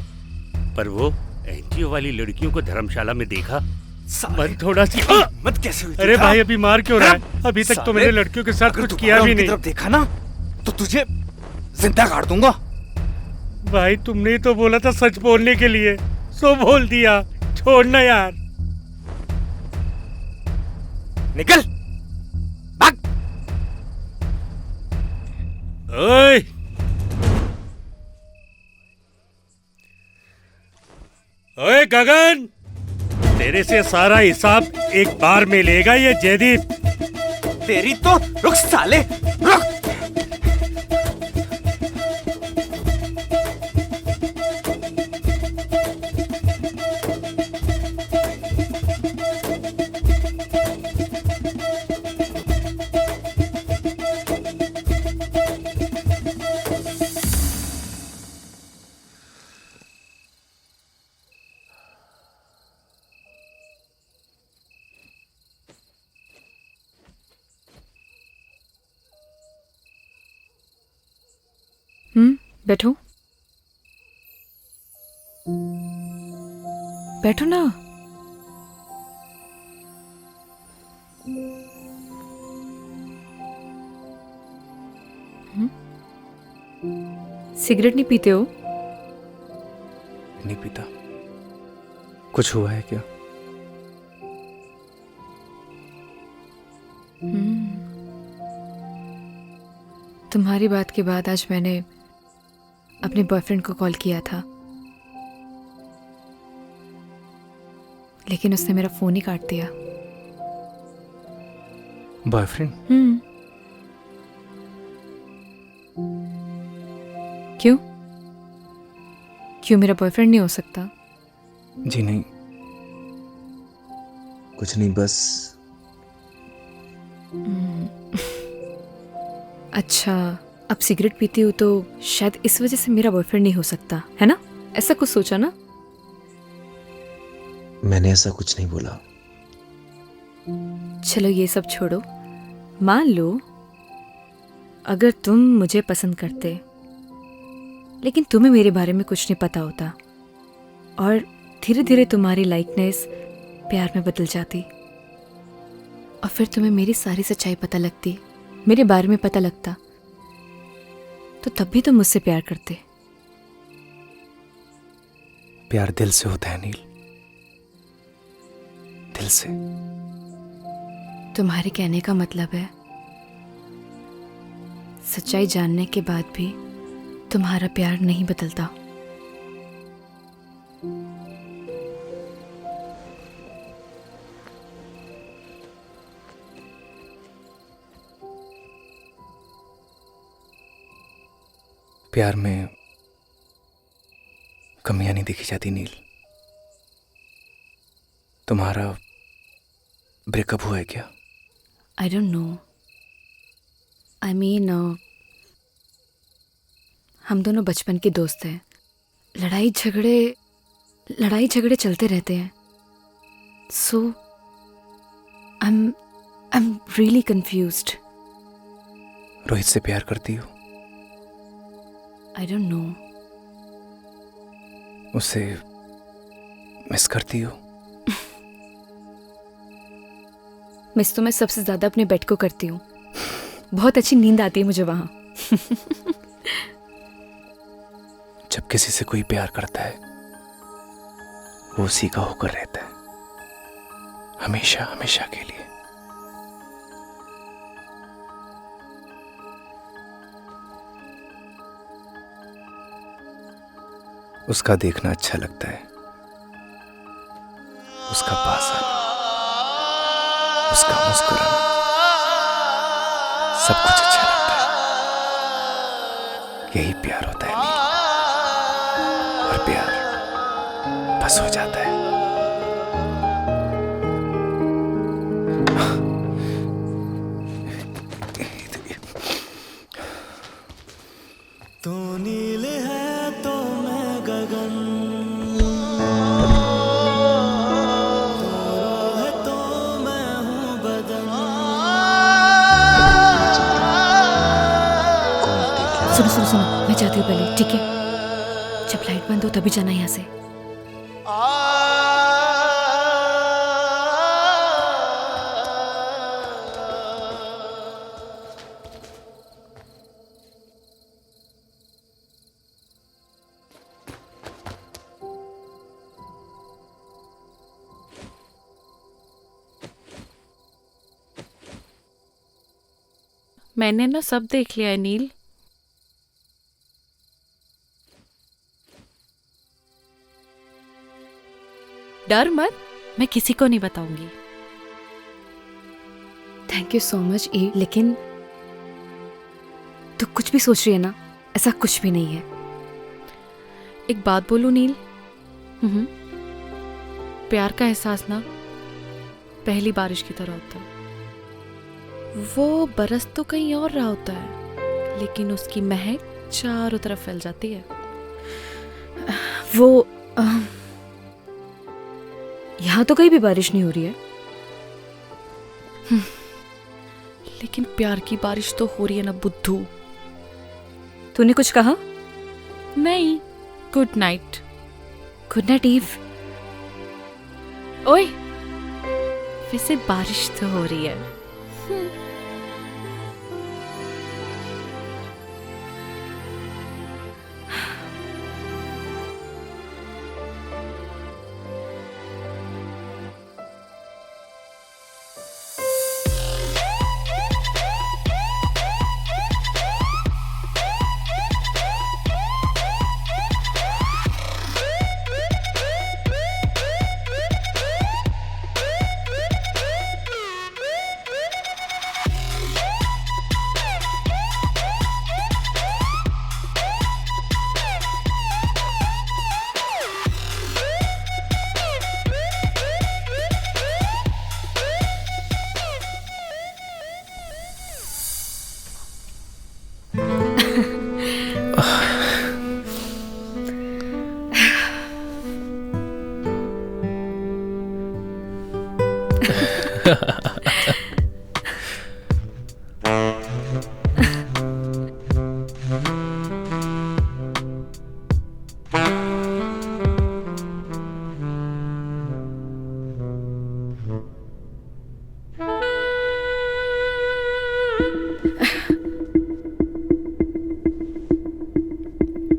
पर वो एनजीओ वाली लड़कियों को धर्मशाला में देखा। मन थोड़ा सी मत कैसे हुई? अरे भाई अभी मार क्यों रहा है? अभी तक तो मैंने लड़कियों के साथ कुछ किया भी नहीं। तरफ देखा ना तो तुझे जिंदा काट दूंगा। भाई तुमने तो बोला था सच बोलने के लिए, सो बोल दिया। छोड़ना यार। निकल भाग। ओए ओए गगन, तेरे से सारा हिसाब एक बार में लेगा ये जयदीप। तेरी तो रुक साले, रुक। बैठो बैठो ना। सिगरेट नहीं पीते हो? नहीं पीता। कुछ हुआ है क्या? तुम्हारी बात के बाद आज मैंने अपने बॉयफ्रेंड को कॉल किया था, लेकिन उसने मेरा फोन ही काट दिया। बॉयफ्रेंड? क्यों? क्यों मेरा बॉयफ्रेंड नहीं हो सकता? जी नहीं, कुछ नहीं, बस। अच्छा, अब सिगरेट पीती हूँ तो शायद इस वजह से मेरा बॉयफ्रेंड नहीं हो सकता, है ना? ऐसा कुछ सोचा ना? मैंने ऐसा कुछ नहीं बोला। चलो ये सब छोड़ो। मान लो अगर तुम मुझे पसंद करते, लेकिन तुम्हें मेरे बारे में कुछ नहीं पता होता, और धीरे धीरे तुम्हारी लाइकनेस प्यार में बदल जाती, और फिर तुम्हें मेरी सारी सच्चाई पता लगती, मेरे बारे में पता लगता, तो तब भी तुम मुझसे प्यार करते। प्यार दिल से होता है नील, दिल से। तुम्हारे कहने का मतलब है सच्चाई जानने के बाद भी तुम्हारा प्यार नहीं बदलता। प्यार में कमियां नहीं देखी जाती नील। तुम्हारा ब्रेकअप हुआ है क्या? आई डोंट नो। आई मीन हम दोनों बचपन के दोस्त हैं। लड़ाई झगड़े चलते रहते हैं। So I am really confused. Rohit से प्यार करती हो? I don't know. उसे मिस करती हो? मिस तो मैं सबसे ज्यादा अपने बेड को करती हूँ। बहुत अच्छी नींद आती है मुझे वहां। जब किसी से कोई प्यार करता है वो उसी का होकर रहता है, हमेशा हमेशा के लिए। उसका देखना अच्छा लगता है, उसका पास आना, उसका मुस्कुराना, सब कुछ अच्छा लगता है। यही प्यार होता है नील। और प्यार बस हो जाता है। तू नील है तो मैं गगन, तू रूह है तो मैं हूँ बदन। सुनो सुनो सुनो, मैं जाती हूँ पहले, ठीक है? जब लाइट बंद हो तभी जाना यहाँ से। मैंने ना सब देख लिया है नील। डर मत, मैं किसी को नहीं बताऊंगी। थैंक यू सो मच ई, लेकिन तू कुछ भी सोच रही है ना, ऐसा कुछ भी नहीं है। एक बात बोलूं नील, प्यार का एहसास ना पहली बारिश की तरह होता है। वो बरस तो कहीं और रहा होता है, लेकिन उसकी महक चारों तरफ फैल जाती है। वो यहाँ तो कहीं भी बारिश नहीं हो रही है। लेकिन प्यार की बारिश तो हो रही है ना बुद्धू। तूने कुछ कहा? नहीं, good night. Good night Eve. ओए, वैसे बारिश तो हो रही है।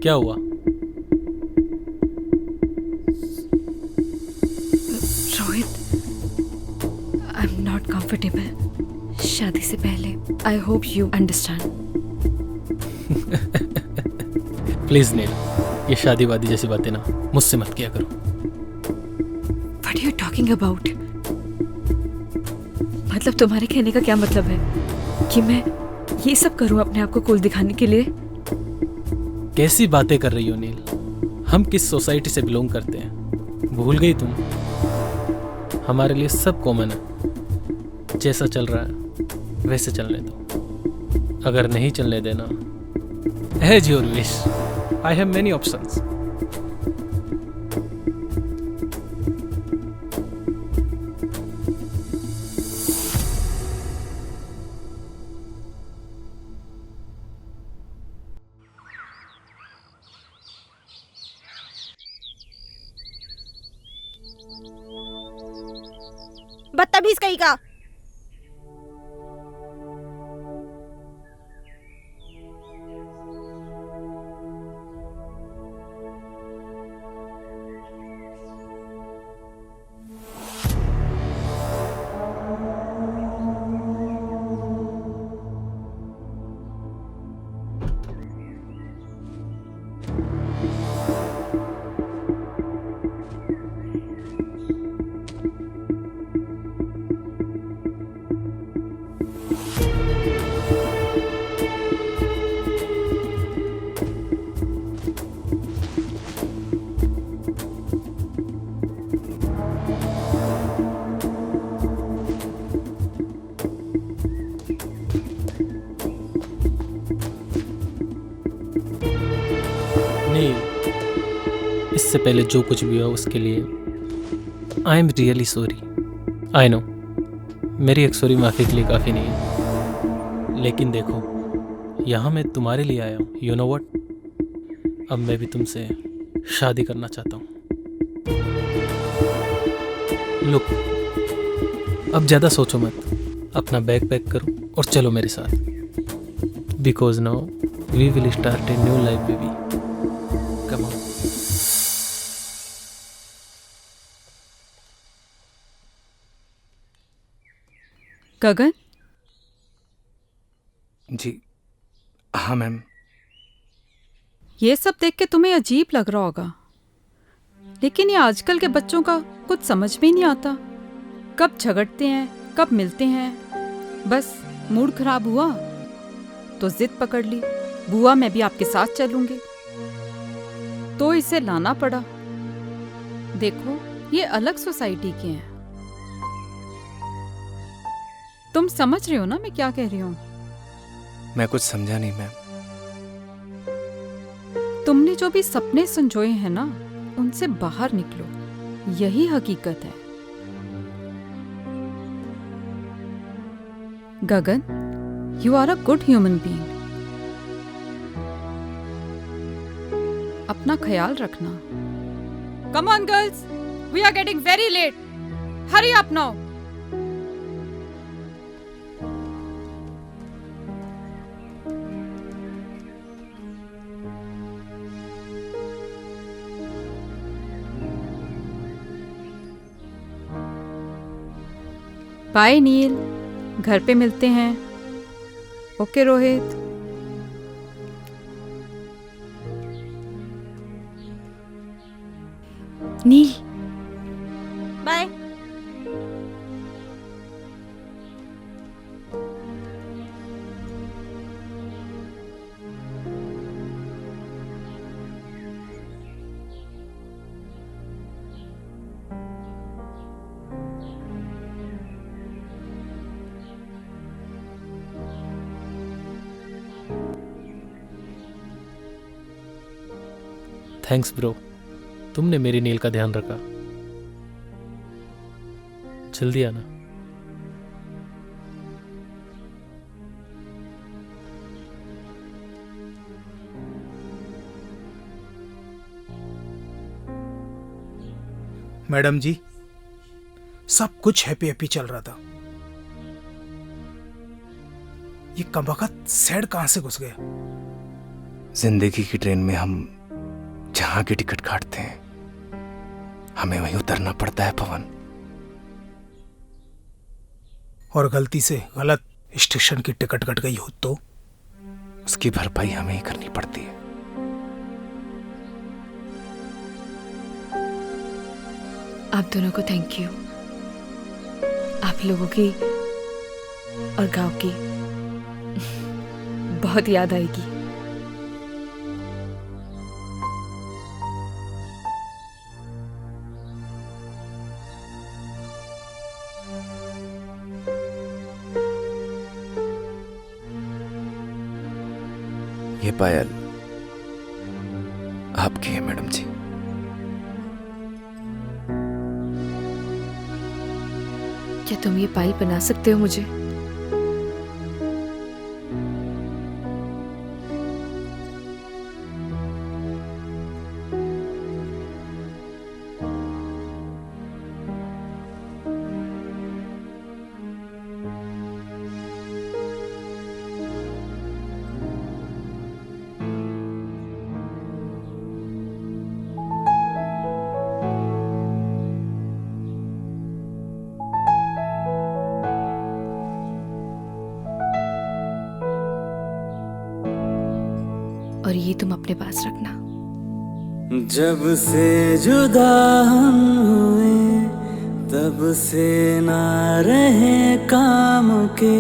क्या हुआ? Rohit, I am not comfortable शादी से पहले। I hope you understand. Please Neel, ये शादी वादी जैसी बातें ना मुझसे मत किया करो। What are you talking about? मतलब तुम्हारे कहने का क्या मतलब है कि मैं ये सब करूं अपने आप को कूल दिखाने के लिए? कैसी बातें कर रही हो नील? हम किस सोसाइटी से बिलोंग करते हैं भूल गई तुम? हमारे लिए सब कॉमन है। जैसा चल रहा है वैसे चलने दो। अगर नहीं चलने देना, as your wish, I have many options. बदतमीज कहीं का। इससे पहले जो कुछ भी हुआ उसके लिए आई am really sorry. I know मेरी एक सॉरी माफ़ी के लिए काफ़ी नहीं है, लेकिन देखो यहाँ मैं तुम्हारे लिए आया हूँ। यू नो व्हाट, अब मैं भी तुमसे शादी करना चाहता हूँ। लुक, अब ज़्यादा सोचो मत, अपना बैग पैक करो और चलो मेरे साथ, because now we will start a new life baby. Come on. Gagan? जी हाँ मैम। ये सब देख के तुम्हें अजीब लग रहा होगा, लेकिन ये आजकल के बच्चों का कुछ समझ में नहीं आता। कब झगड़ते हैं, कब मिलते हैं। बस मूड खराब हुआ तो जिद पकड़ ली, बुआ मैं भी आपके साथ चलूंगी, तो इसे लाना पड़ा। देखो ये अलग सोसाइटी के हैं। तुम समझ रहे हो ना मैं क्या कह रही हूँ? मैं कुछ समझा नहीं मैम। तुमने जो भी सपने संजोए हैं ना, उनसे बाहर निकलो, यही हकीकत है। Gagan, you are a good human being. अपना ख्याल रखना। Come on girls, we are getting very late. Hurry up now. Bye Neel, घर पे मिलते हैं। Okay Rohit. Neel bye. Thanks bro, तुमने मेरी नील का ध्यान रखा। जल्दी आना। मैडम जी, सब कुछ हैप्पी हैप्पी चल रहा था। ये कमबख्त सैड कहां से घुस गया? जिंदगी की ट्रेन में हम जहां की टिकट काटते हैं, हमें वहीं उतरना पड़ता है पवन। और गलती से गलत स्टेशन की टिकट कट गई हो तो उसकी भरपाई हमें ही करनी पड़ती है। आप दोनों को थैंक यू। आप लोगों की और गांव की बहुत याद आएगी। ये पायल आपकी है मैडम जी। क्या तुम ये पायल बना सकते हो मुझे? और ये तुम अपने पास रखना। जब से जुदा हम हुए तब से ना रहे काम के,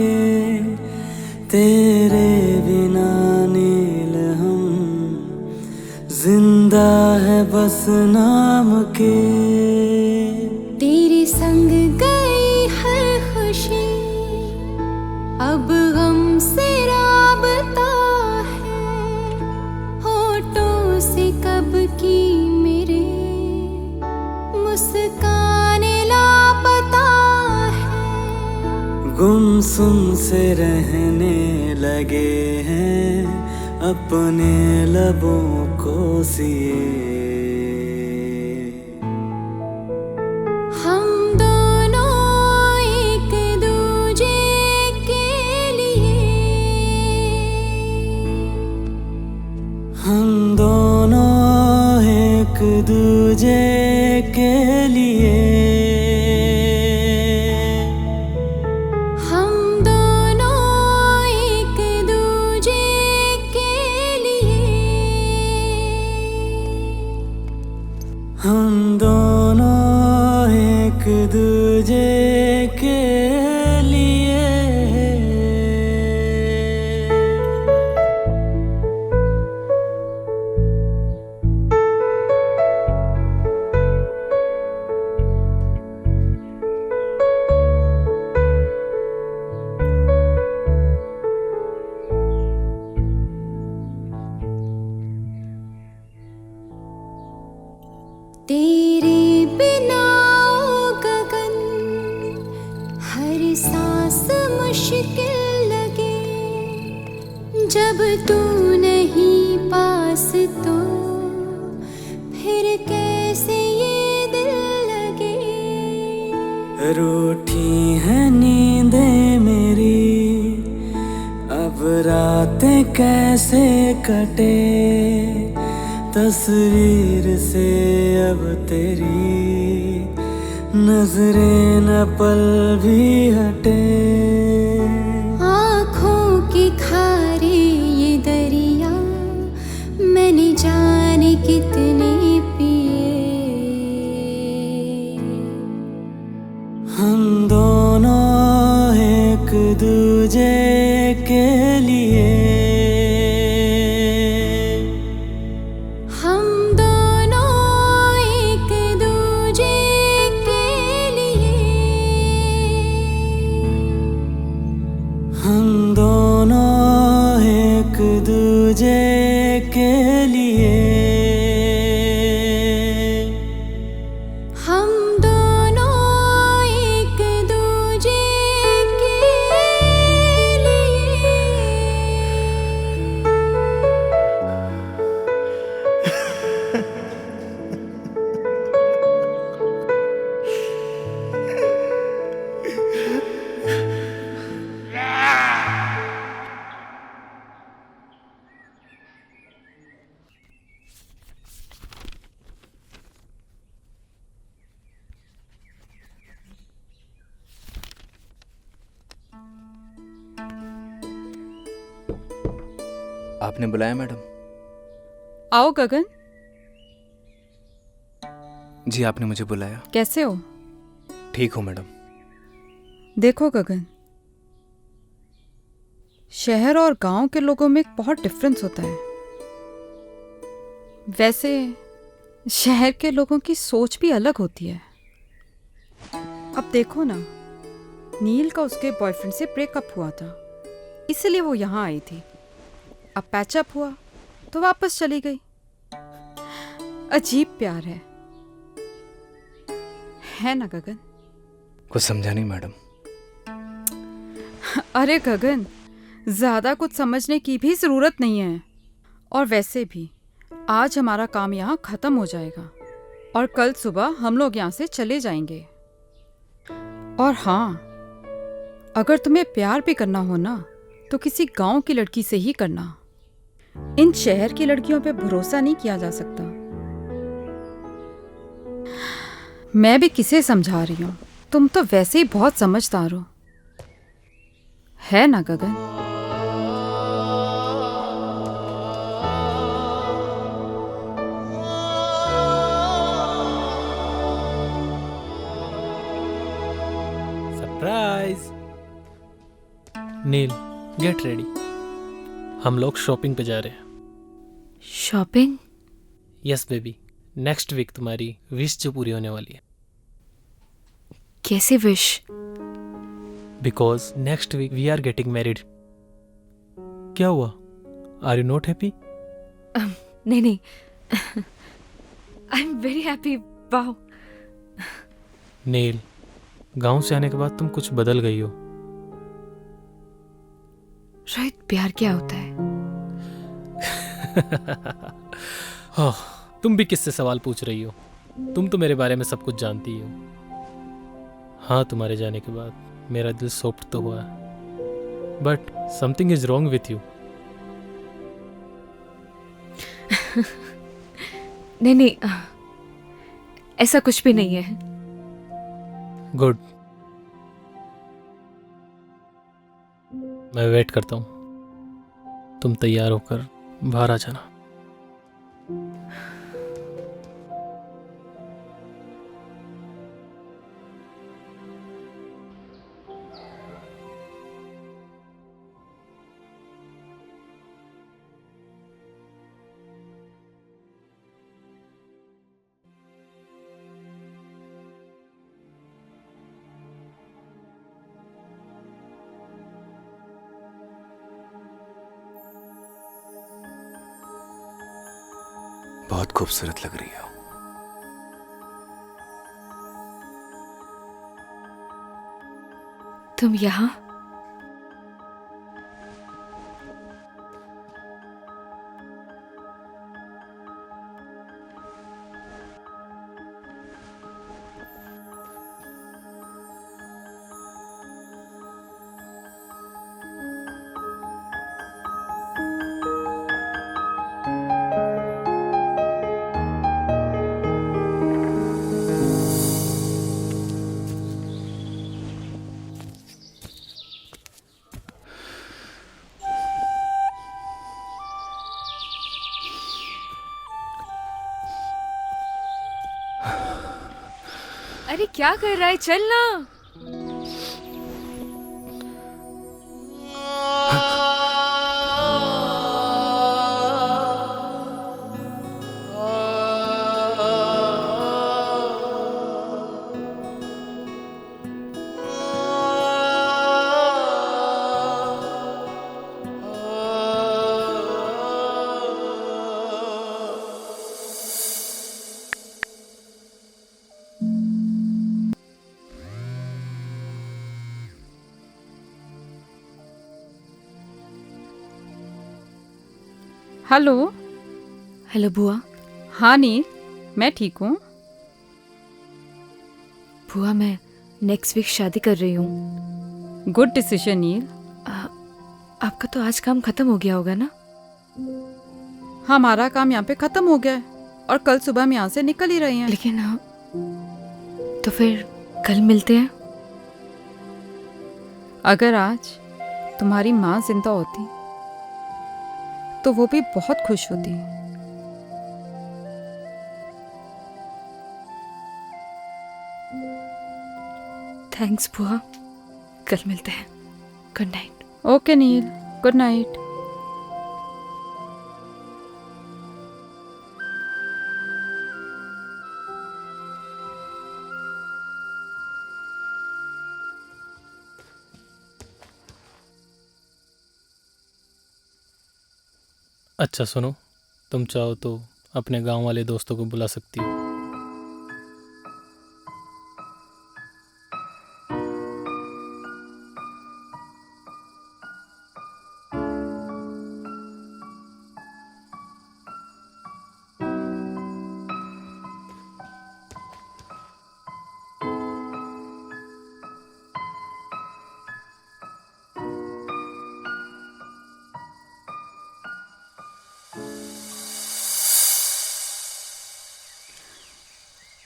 तेरे बिना नील हम जिंदा है बस नाम के। तेरे संग गई हर खुशी, अब गम से राबता है, होठों से कब की मेरे मासूम से रहने लगे हैं अपने लबों को सिए। हम दोनों एक दूजे के लिए, हम दोनों एक दूजे के लिए, हम दोनों एक दूजे के लिए, हम दोनों एक दूजे के लिए। तेरे बिना ओ गगन हर सांस मुश्किल लगे, जब तू नहीं पास तो फिर कैसे ये दिल लगे। रूठी है नींदें मेरी, अब रातें कैसे कटे, तस्वीर से अब तेरी नजरें न पल भी हटे। आँखों के खारे ये दरिया मैंने जाने कितने पिए। हम दोनों एक दूजे के लिए, हम दोनों एक दूजे के लिए, हम दोनों एक दूजे के लिए, हम दोनों एक दूजे के लिए। आपने बुलाया मैडम? आओ गगन। जी आपने मुझे बुलाया। कैसे हो? ठीक हूँ मैडम। देखो गगन, शहर और गांव के लोगों में एक बहुत डिफरेंस होता है। वैसे शहर के लोगों की सोच भी अलग होती है। अब देखो ना, नील का उसके बॉयफ्रेंड से ब्रेकअप हुआ था, इसलिए वो यहाँ आई थी। अब पैचअप हुआ तो वापस चली गई। अजीब प्यार है ना गगन? कुछ समझा नहीं मैडम। अरे गगन, ज्यादा कुछ समझने की भी जरूरत नहीं है। और वैसे भी आज हमारा काम यहाँ खत्म हो जाएगा और कल सुबह हम लोग यहाँ से चले जाएंगे। और हाँ, अगर तुम्हें प्यार भी करना हो ना तो किसी गांव की लड़की से ही करना। इन शहर की लड़कियों पे भरोसा नहीं किया जा सकता। मैं भी किसे समझा रही हूँ, तुम तो वैसे ही बहुत समझदार हो, है ना Gagan? Surprise. Neel, get ready, हम लोग शॉपिंग पे जा रहे हैं। Shopping? Yes baby, next week तुम्हारी विश जो पूरी होने वाली है। कैसे wish? Because next week we are getting married. क्या हुआ? Are you not happy? नहीं नहीं, I am very happy. Wow. Neel, गांव से आने के बाद तुम कुछ बदल गई हो। रोहित, प्यार क्या होता है? ओह, तुम भी किससे सवाल पूछ रही हो? तुम तो मेरे बारे में सब कुछ जानती हो। हाँ, तुम्हारे जाने के बाद मेरा दिल सॉफ्ट तो हुआ, but something is wrong with you. नहीं नहीं, ऐसा कुछ भी नहीं है। गुड, मैं वेट करता हूँ। तुम तैयार होकर बाहर आ जाना। बहुत खूबसूरत लग रही हो। तुम यहाँ? अरे क्या कर रहा है? चल ना। हेलो। हेलो बुआ। हाँ नील, मैं ठीक हूँ। बुआ, मैं नेक्स्ट वीक शादी कर रही हूँ। गुड डिसीजन नील। आपका तो आज काम खत्म हो गया होगा ना? हमारा काम यहाँ पे खत्म हो गया है और कल सुबह हम यहाँ से निकल ही रहे हैं। लेकिन तो फिर कल मिलते हैं। अगर आज तुम्हारी माँ जिंदा होती तो वो भी बहुत खुश होती। थैंक्स बुआ, कल मिलते हैं। Good night. ओके नील, गुड नाइट। अच्छा सुनो, तुम चाहो तो अपने गांव वाले दोस्तों को बुला सकती हो।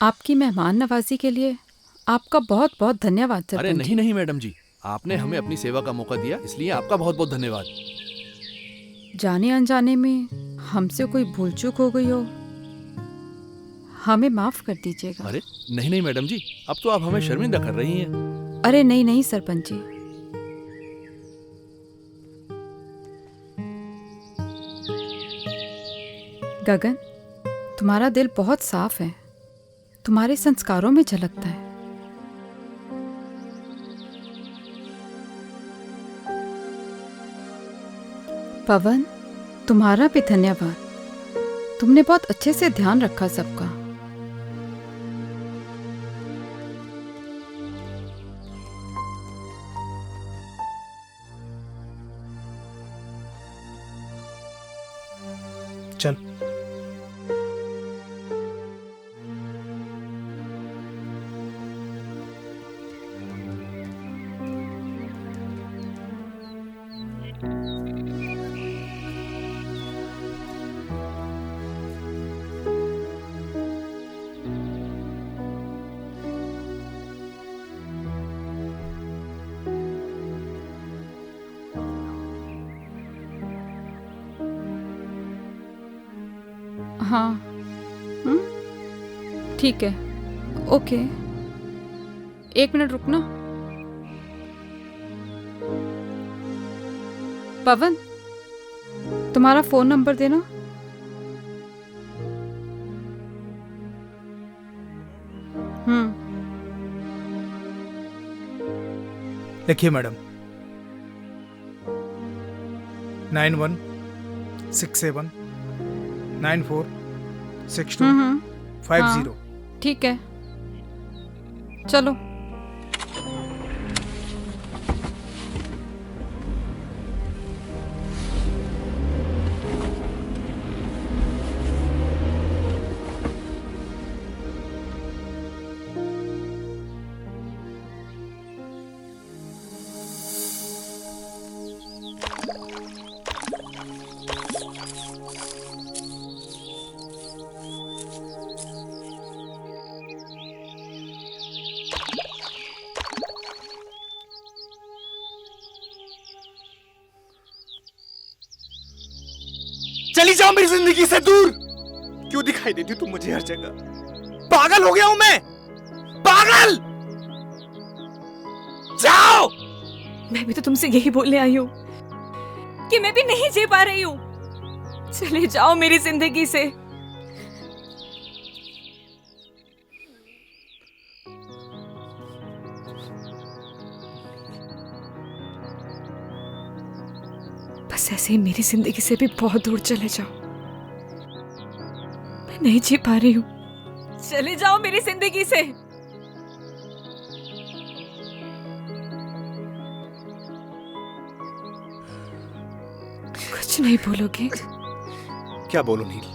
आपकी मेहमान नवाजी के लिए आपका बहुत बहुत धन्यवाद सरपंच। अरे नहीं नहीं मैडम जी, आपने हमें अपनी सेवा का मौका दिया, इसलिए आपका बहुत बहुत धन्यवाद। जाने अनजाने में हमसे कोई भूल चूक हो गई हो, हमें माफ कर दीजिएगा। अरे नहीं नहीं मैडम जी, अब तो आप हमें शर्मिंदा कर रही हैं। अरे नहीं नहीं सरपंच जी, गगन, तुम्हारा दिल बहुत साफ है, तुम्हारे संस्कारों में झलकता है। पवन, तुम्हारा भी धन्यवाद, तुमने बहुत अच्छे से ध्यान रखा सबका। हाँ ठीक है, ओके। 1 मिनट रुकना। पवन, तुम्हारा फोन नंबर देना। लिखिए मैडम, 9167946250। ठीक है, चलो। चली जाओ मेरी जिंदगी से दूर। क्यों दिखाई देती तुम मुझे हर जगह? पागल हो गया हूं मैं, पागल। जाओ। मैं भी तो तुमसे यही बोलने आई हूँ कि मैं भी नहीं जी पा रही हूँ। चले जाओ मेरी जिंदगी से। बस ऐसे ही मेरी जिंदगी से भी बहुत दूर चले जाओ। मैं नहीं जी पा रही हूँ। चले जाओ मेरी जिंदगी से। कुछ नहीं बोलोगे? क्या बोलूं नील?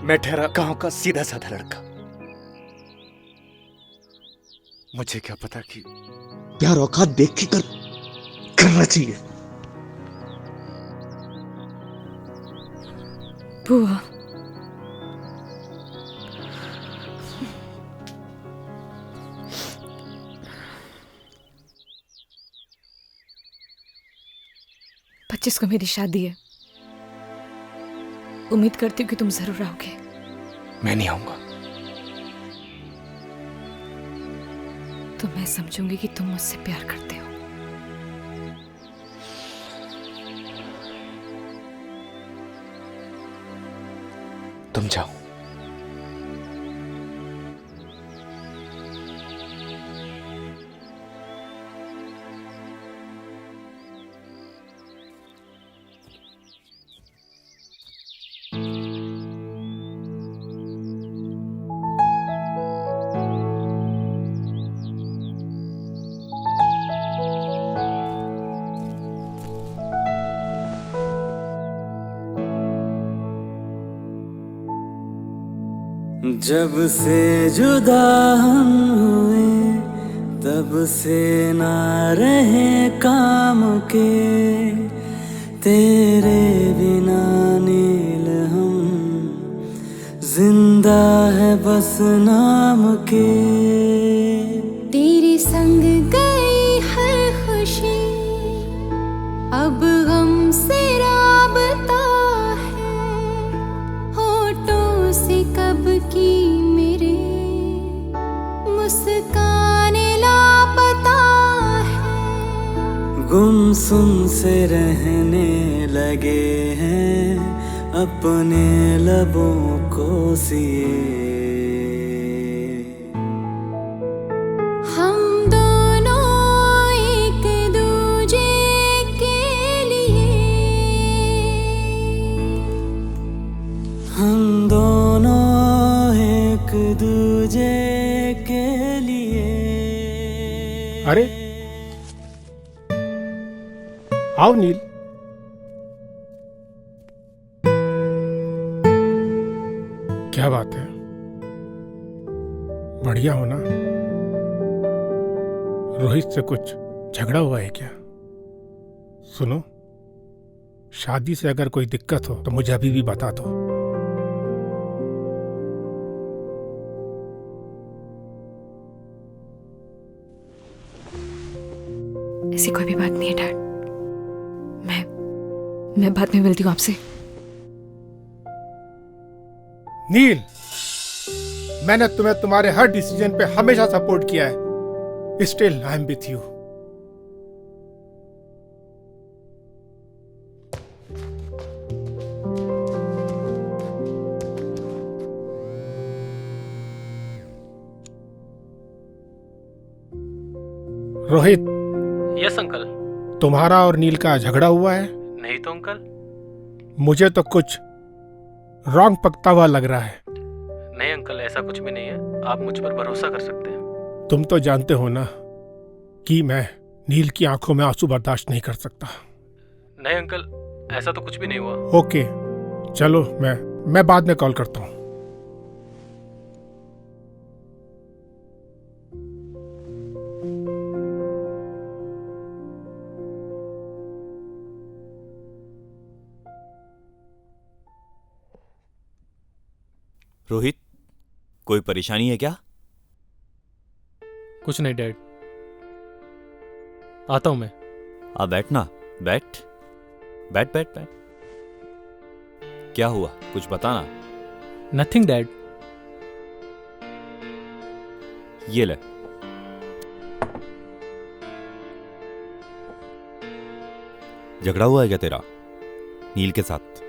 मैं ठहरा गांव का सीधा साधा लड़का। मुझे क्या पता कि प्यार औकात देख के करना चाहिए। बुआ, पच्चीस को मेरी शादी है। उम्मीद करती हूँ कि तुम जरूर आओगे। मैं नहीं आऊंगा। तो मैं समझूंगी कि तुम मुझसे प्यार करते हो। तुम जाओ। जब से जुदा हम हुए तब से ना रहे काम के, तेरे बिना नील हम जिंदा है बस नाम के। तेरे संग गई हर खुशी अब गम से राबता है, होठों से कब की मेरे मुस्कान लापता है। गुमसुम से रहने लगे हैं अपने लबों को सिए। हम दोनों एक दूजे के लिए, हम दोनों एक दूजे के लिए। अरे आओ नील। क्या बात है, बढ़िया हो ना? रोहित से कुछ झगड़ा हुआ है क्या? सुनो, शादी से अगर कोई दिक्कत हो तो मुझे अभी भी बता दो। ऐसी कोई भी बात नहीं है डैड। मैं बाद में मिलती हूँ आपसे। नील, मैंने तुम्हें तुम्हारे हर डिसीजन पे हमेशा सपोर्ट किया है। Still I am with you. Rohit. Yes uncle. तुम्हारा और नील का झगड़ा हुआ है? नहीं तो अंकल। मुझे तो कुछ रॉन्ग पकता हुआ लग रहा है। नहीं अंकल, ऐसा कुछ भी नहीं है, आप मुझ पर भरोसा कर सकते हैं। तुम तो जानते हो ना कि मैं नील की आंखों में आंसू बर्दाश्त नहीं कर सकता। नहीं अंकल, ऐसा तो कुछ भी नहीं हुआ। ओके, चलो मैं बाद में कॉल करता हूँ। रोहित, कोई परेशानी है क्या? कुछ नहीं डैड, आता हूं मैं। आ बैठना, बैठ बैठ बैठ बैठ। क्या हुआ, कुछ बताना। Nothing dad. ये ले। झगड़ा हुआ है क्या तेरा नील के साथ?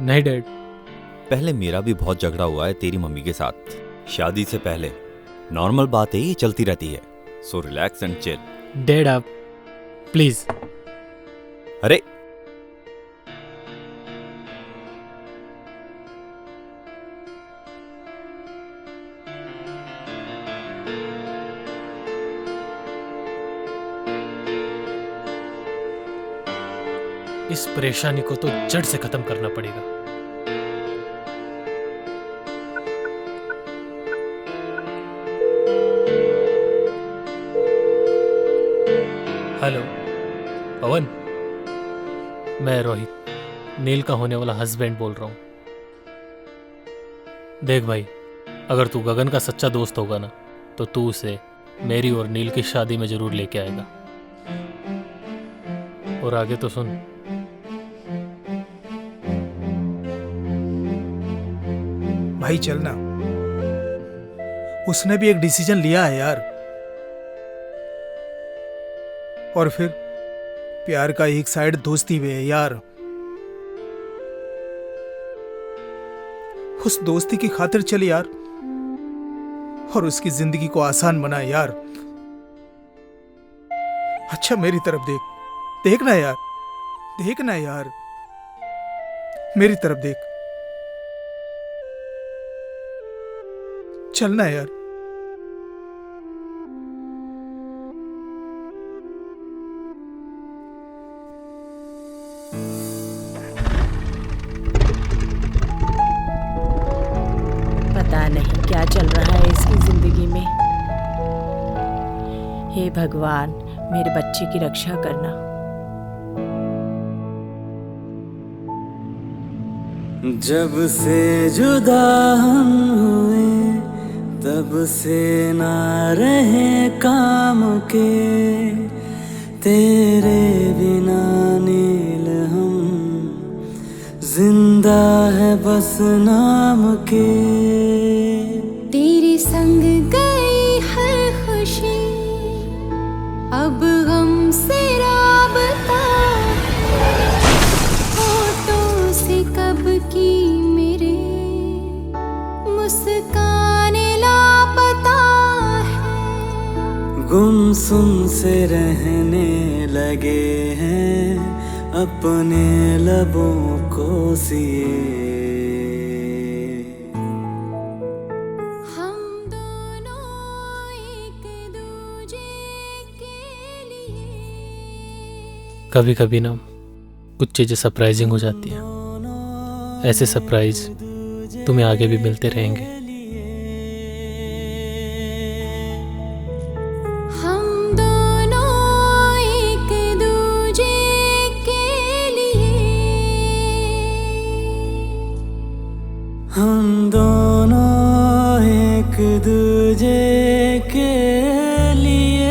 नहीं डैड। पहले मेरा भी बहुत झगड़ा हुआ है तेरी मम्मी के साथ, शादी से पहले। नॉर्मल बात है, ये चलती रहती है। So relax and chill. Dad आप प्लीज। अरे इस परेशानी को तो जड़ से खत्म करना पड़ेगा। हेलो पवन, मैं रोहित, नील का होने वाला हस्बैंड बोल रहा हूं। देख भाई, अगर तू गगन का सच्चा दोस्त होगा ना, तो तू उसे मेरी और नील की शादी में जरूर लेके आएगा। और आगे तो सुन। भाई चलना, उसने भी एक डिसीजन लिया है यार। और फिर प्यार का एक साइड दोस्ती भी है यार। उस दोस्ती की खातिर चल यार, और उसकी जिंदगी को आसान बना यार। अच्छा मेरी तरफ देख, देखना यार, देखना यार, मेरी तरफ देख, चलना यार। पता नहीं क्या चल रहा है इसकी जिंदगी में। हे भगवान, मेरे बच्चे की रक्षा करना। जब से जुदा हम हुए, तब से ना रहे काम के, तेरे बिना नील हम जिंदा है बस नाम के। तेरे संग गई हर खुशी, अब गम से राबता, होठों से कब की मेरे मुस्कान लापता है। गुमसुम से रहने लगे हैं अपने लबों को सिए। कभी कभी ना कुछ चीजें सरप्राइजिंग हो जाती हैं। ऐसे सरप्राइज तुम्हें आगे भी मिलते रहेंगे। हम दोनों एक दूजे के लिए, हम दोनों एक दूजे के लिए।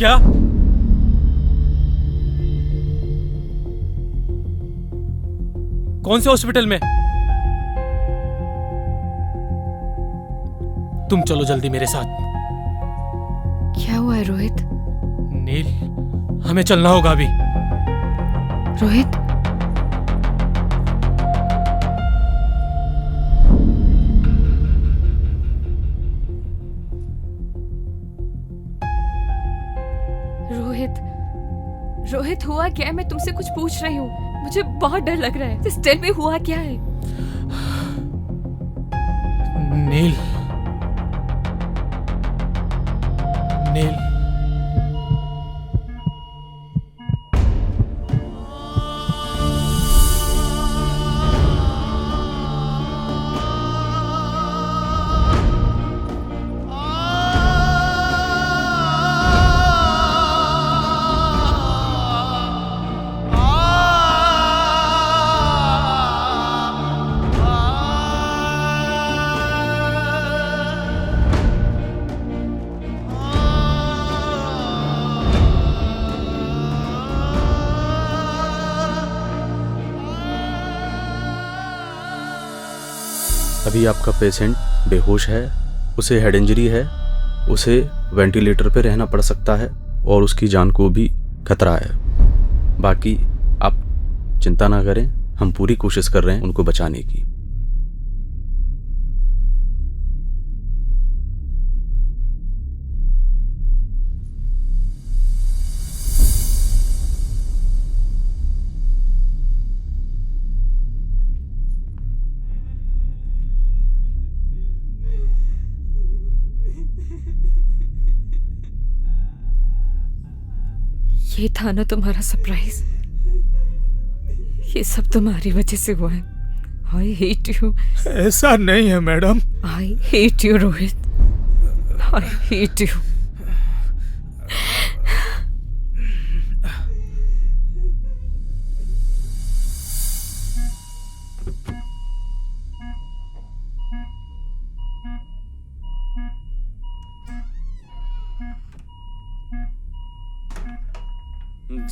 क्या? कौन से हॉस्पिटल में? तुम चलो जल्दी मेरे साथ। क्या हुआ है रोहित? नील, हमें चलना होगा अभी। रोहित, रोहित, रोहित हुआ क्या है? मैं तुमसे कुछ पूछ रही हूँ, मुझे बहुत डर लग रहा है। Just tell me, हुआ क्या है? नील, नील, अभी आपका पेशेंट बेहोश है, उसे हेड इंजरी है, उसे वेंटिलेटर पे रहना पड़ सकता है और उसकी जान को भी खतरा है। बाकी आप चिंता ना करें, हम पूरी कोशिश कर रहे हैं उनको बचाने की। ये था ना तुम्हारा सरप्राइज? ये सब तुम्हारी वजह से हुआ है। I hate you. ऐसा नहीं है madam. I hate you Rohit, I hate you.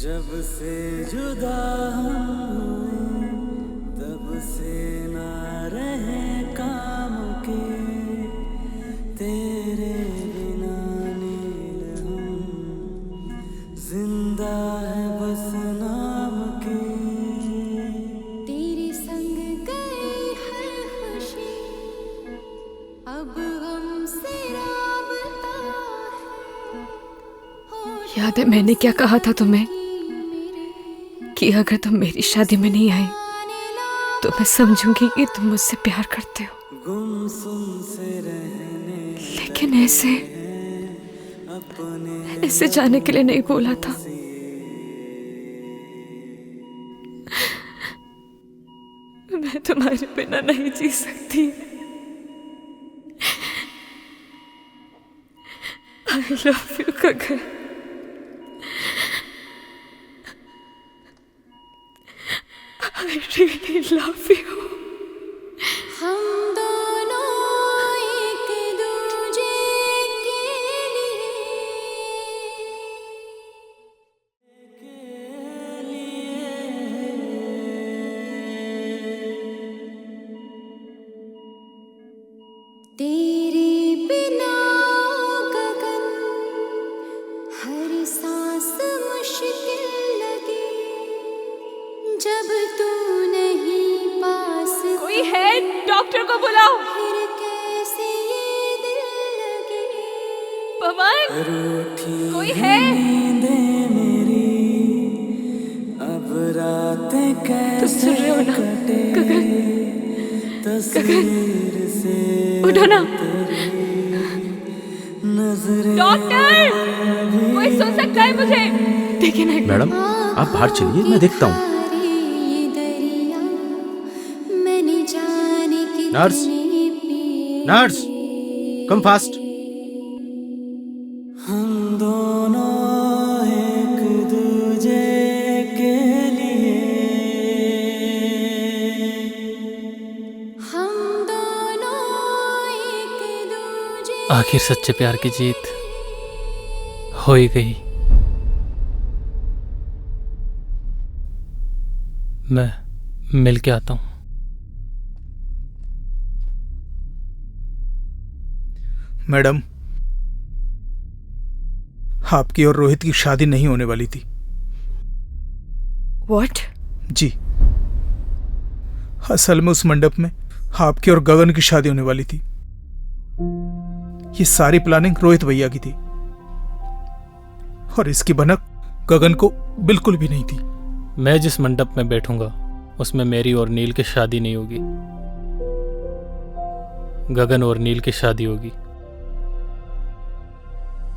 जब से जुदा हुए तब से ना रहे काम के, तेरे बिना नील हम जिंदा है बस नाम के। तेरे संग गई हर खुशी अब हमसे राबता है। याद है मैंने क्या कहा था तुम्हें कि अगर तुम मेरी शादी में नहीं आए तो मैं समझूंगी कि तुम मुझसे प्यार करते हो। गुमसुम से रहने लेकिन ऐसे जाने के लिए नहीं बोला था। मैं तुम्हारे बिना नहीं जी सकती। I love you Gagan. I really love you. हम दोनों एक दूजे के लिए तेरे बिना गगन हर सांस मुश्किल लगे। जब तू नहीं पास, कोई है? डॉक्टर को बुलाओ। फिर कैसे ये दिल लगे। पवन, कोई है? नींदें मेरी अब रातें कैसे सुन रहे हो ना? गगन, तस्वीर से उठो ना। नजरें डॉक्टर, कोई सुन सकता है मुझे? देखिए ना। मैडम आप बाहर चलिए, मैं देखता हूँ। Nurse, nurse, come fast. हम दोनों एक दूजे के लिए, हम दोनों एक दूजे। आखिर सच्चे प्यार की जीत हो ही गई। मैं मिल के आता हूँ। मैडम, आपकी और रोहित की शादी नहीं होने वाली थी। व्हाट? जी, असल में उस मंडप में आपकी और गगन की शादी होने वाली थी। ये सारी प्लानिंग रोहित भैया की थी और इसकी भनक गगन को बिल्कुल भी नहीं थी। मैं जिस मंडप में बैठूंगा उसमें मेरी और नील की शादी नहीं होगी, गगन और नील की शादी होगी।